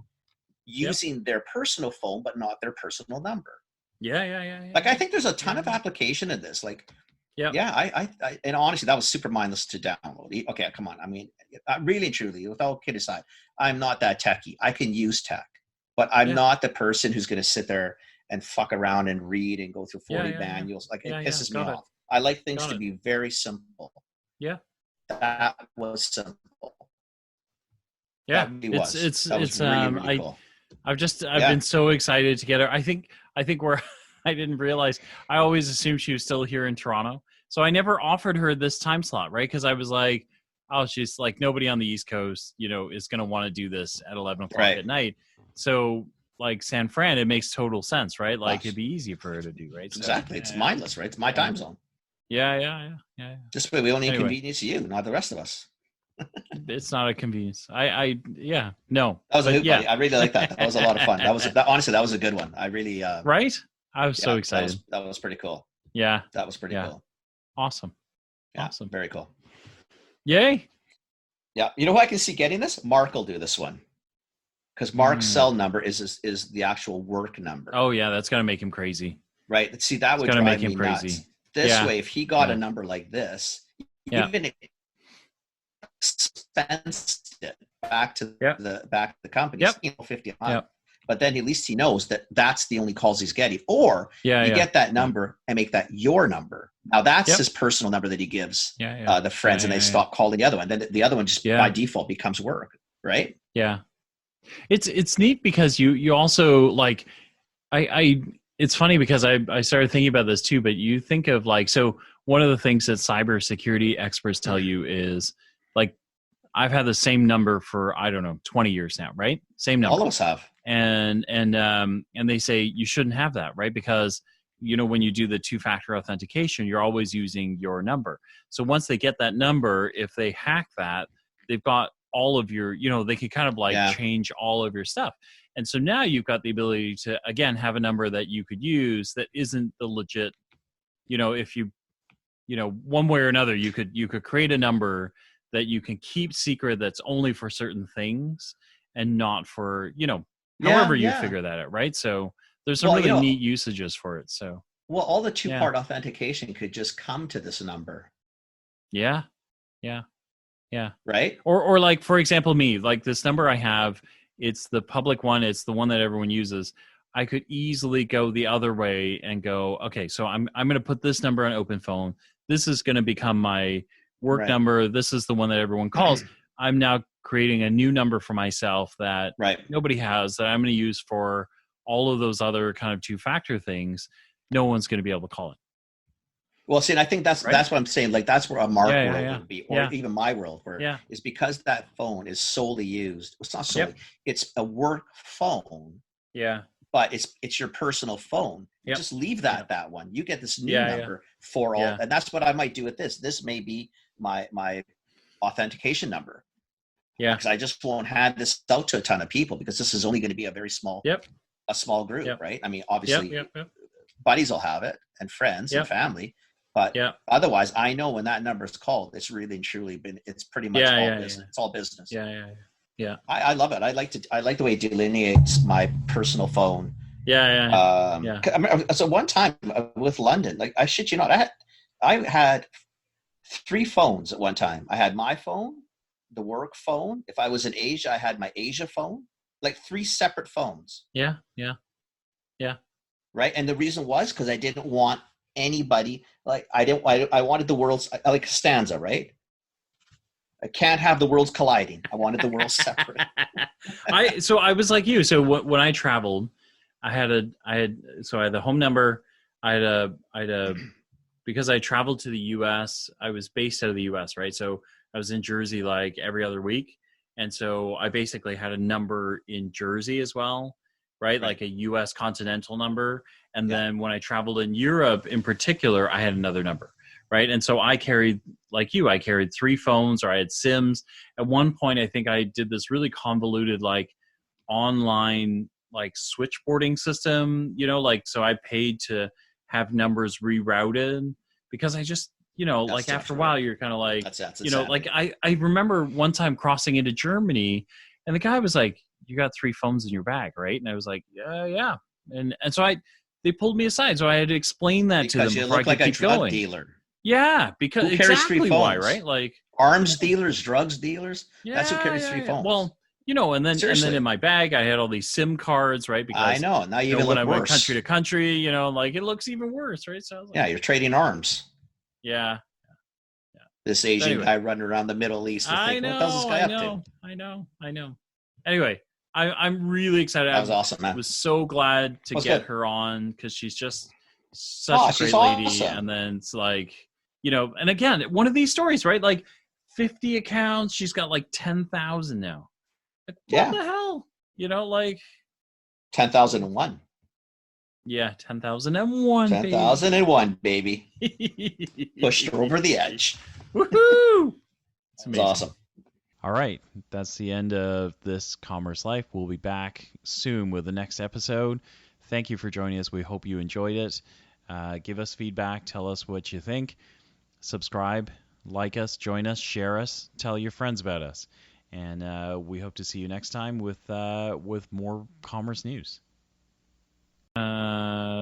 Speaker 4: using their personal phone, but not their personal number.
Speaker 2: Yeah.
Speaker 4: Like I think there's a ton of application in this. Like, I and honestly, that was super mindless to download. Okay, come on. I mean, really and truly, without kid aside, I'm not that techie. I can use tech, but I'm not the person who's going to sit there and fuck around and read and go through 40 manuals. Like it pisses me off. I like things to be very simple. Yeah. That was simple.
Speaker 2: Yeah. It's really cool. I've been so excited to get her. I think we're, I didn't realize, I always assumed she was still here in Toronto. So I never offered her this time slot, right? Because I was like, oh, she's like, nobody on the East Coast, is going to want to do this at 11 o'clock at night. So like San Fran, it makes total sense, right? Like it'd be easy for her to do, right? So,
Speaker 4: exactly. It's mindless, right? It's my time zone.
Speaker 2: Yeah.
Speaker 4: Just we only inconvenience you, not the rest of us.
Speaker 2: It's not a convenience. Yeah, no.
Speaker 4: That was a hoot,
Speaker 2: yeah.
Speaker 4: buddy. I really like that. That was a lot of fun. Honestly, that was a good one. I really,
Speaker 2: right? I was so excited.
Speaker 4: That was pretty cool.
Speaker 2: Yeah.
Speaker 4: That was pretty cool.
Speaker 2: Awesome.
Speaker 4: Yeah,
Speaker 2: awesome.
Speaker 4: Very cool.
Speaker 2: Yay.
Speaker 4: Yeah. You know who I can see getting this? Mark will do this one. Because Mark's cell number is the actual work number.
Speaker 2: Oh yeah, that's gonna make him crazy.
Speaker 4: Right. See, that would drive me
Speaker 2: crazy.
Speaker 4: Nuts. This way, if he got a number like this, even expensed it back to the company, $50 a month. But then at least he knows that that's the only calls he's getting. Or you get that number and make that your number. Now that's his personal number that he gives the friends, and they stop calling the other one. Then the other one just by default becomes work, right?
Speaker 2: Yeah. It's neat because you also like it's funny because I started thinking about this too, but you think of like, so one of the things that cybersecurity experts tell you is like, I've had the same number for, I don't know, 20 years now, right? Same number.
Speaker 4: All of us have.
Speaker 2: And they say you shouldn't have that, right? Because, when you do the two-factor authentication, you're always using your number. So once they get that number, if they hack that, they've got all of your, they could kind of like change all of your stuff. And so now you've got the ability to, again, have a number that you could use that isn't the legit, if you, one way or another, you could create a number that you can keep secret that's only for certain things and not for, however you figure that out, right? So there's some really neat usages for it. So
Speaker 4: all the two-part authentication could just come to this number.
Speaker 2: Yeah.
Speaker 4: Right?
Speaker 2: Or like, for example, me, like this number I have, it's the public one. It's the one that everyone uses. I could easily go the other way and go, okay, so I'm going to put this number on OpenPhone. This is going to become my work number. This is the one that everyone calls. I'm now creating a new number for myself that nobody has, that I'm going to use for all of those other kind of two-factor things. No one's going to be able to call it.
Speaker 4: Well, see, and I think that's what I'm saying. Like that's where a Mark world would be, or even my world, where is because that phone is solely used. It's not solely. It's a work phone.
Speaker 2: Yeah.
Speaker 4: But it's your personal phone. Just leave that one. You get this new number for all, and that's what I might do with this. This may be my authentication number.
Speaker 2: Yeah.
Speaker 4: Because I just won't hand this out to a ton of people because this is only going to be a very small, a small group, right? I mean, obviously, buddies will have it and friends and family. But otherwise, I know when that number is called, it's really and truly it's pretty much all business. It's all business.
Speaker 2: Yeah.
Speaker 4: I love it. I like the way it delineates my personal phone. So one time with London, like I shit you not, I had 3 phones at one time. I had my phone, the work phone. If I was in Asia, I had my Asia phone. Like 3 separate phones. Yeah. Right, and the reason was because I didn't want anybody, like I wanted the worlds, I like Stanza, right? I can't have the worlds colliding. I wanted the worlds separate.
Speaker 2: So I was like you. So when I traveled, I had the home number. I had a because I traveled to the U.S. I was based out of the U.S. right. So I was in Jersey like every other week, and so I basically had a number in Jersey as well, right? Like a U.S. continental number. And then when I traveled in Europe in particular, I had another number, right? And so I carried, like you, I carried 3 phones, or I had SIMs. At one point, I think I did this really convoluted, like online, like switchboarding system, like, so I paid to have numbers rerouted because I just, like after a while, you're kind of like, that's like I remember one time crossing into Germany and the guy was like, you got 3 phones in your bag, right? And I was like, yeah. And so they pulled me aside. So I had to explain that to them
Speaker 4: you
Speaker 2: before
Speaker 4: look
Speaker 2: I could
Speaker 4: like a
Speaker 2: keep
Speaker 4: drug
Speaker 2: going.
Speaker 4: dealer.
Speaker 2: Yeah, because
Speaker 4: who carries
Speaker 2: exactly
Speaker 4: 3 phones?
Speaker 2: why, right? Like
Speaker 4: arms dealers, drugs dealers. That's who carries 3 phones.
Speaker 2: Well, and then in my bag I had all these SIM cards, right? Because
Speaker 4: I know. Now you even
Speaker 2: when
Speaker 4: look
Speaker 2: I
Speaker 4: worse.
Speaker 2: went country to country, like it looks even worse, right? So I was like,
Speaker 4: you're trading arms.
Speaker 2: Yeah.
Speaker 4: This Asian guy running around the Middle East. What the hell's this guy up to?
Speaker 2: I know. Anyway, I'm really excited.
Speaker 4: That was awesome, man.
Speaker 2: I was so glad to get her on because she's just such a great lady. Awesome. And then it's like, and again, one of these stories, right? Like 50 accounts. She's got like 10,000 now. Like, what the hell? Like
Speaker 4: 10,001.
Speaker 2: Yeah, 10,001.
Speaker 4: 10,001, baby. Pushed her over the edge.
Speaker 2: Woohoo!
Speaker 4: It's awesome.
Speaker 2: All right, that's the end of this Commerce Life. We'll be back soon with the next episode. Thank you for joining us. We hope you enjoyed it. Give us feedback. Tell us what you think. Subscribe, like us, join us, share us, tell your friends about us. And we hope to see you next time with more commerce news.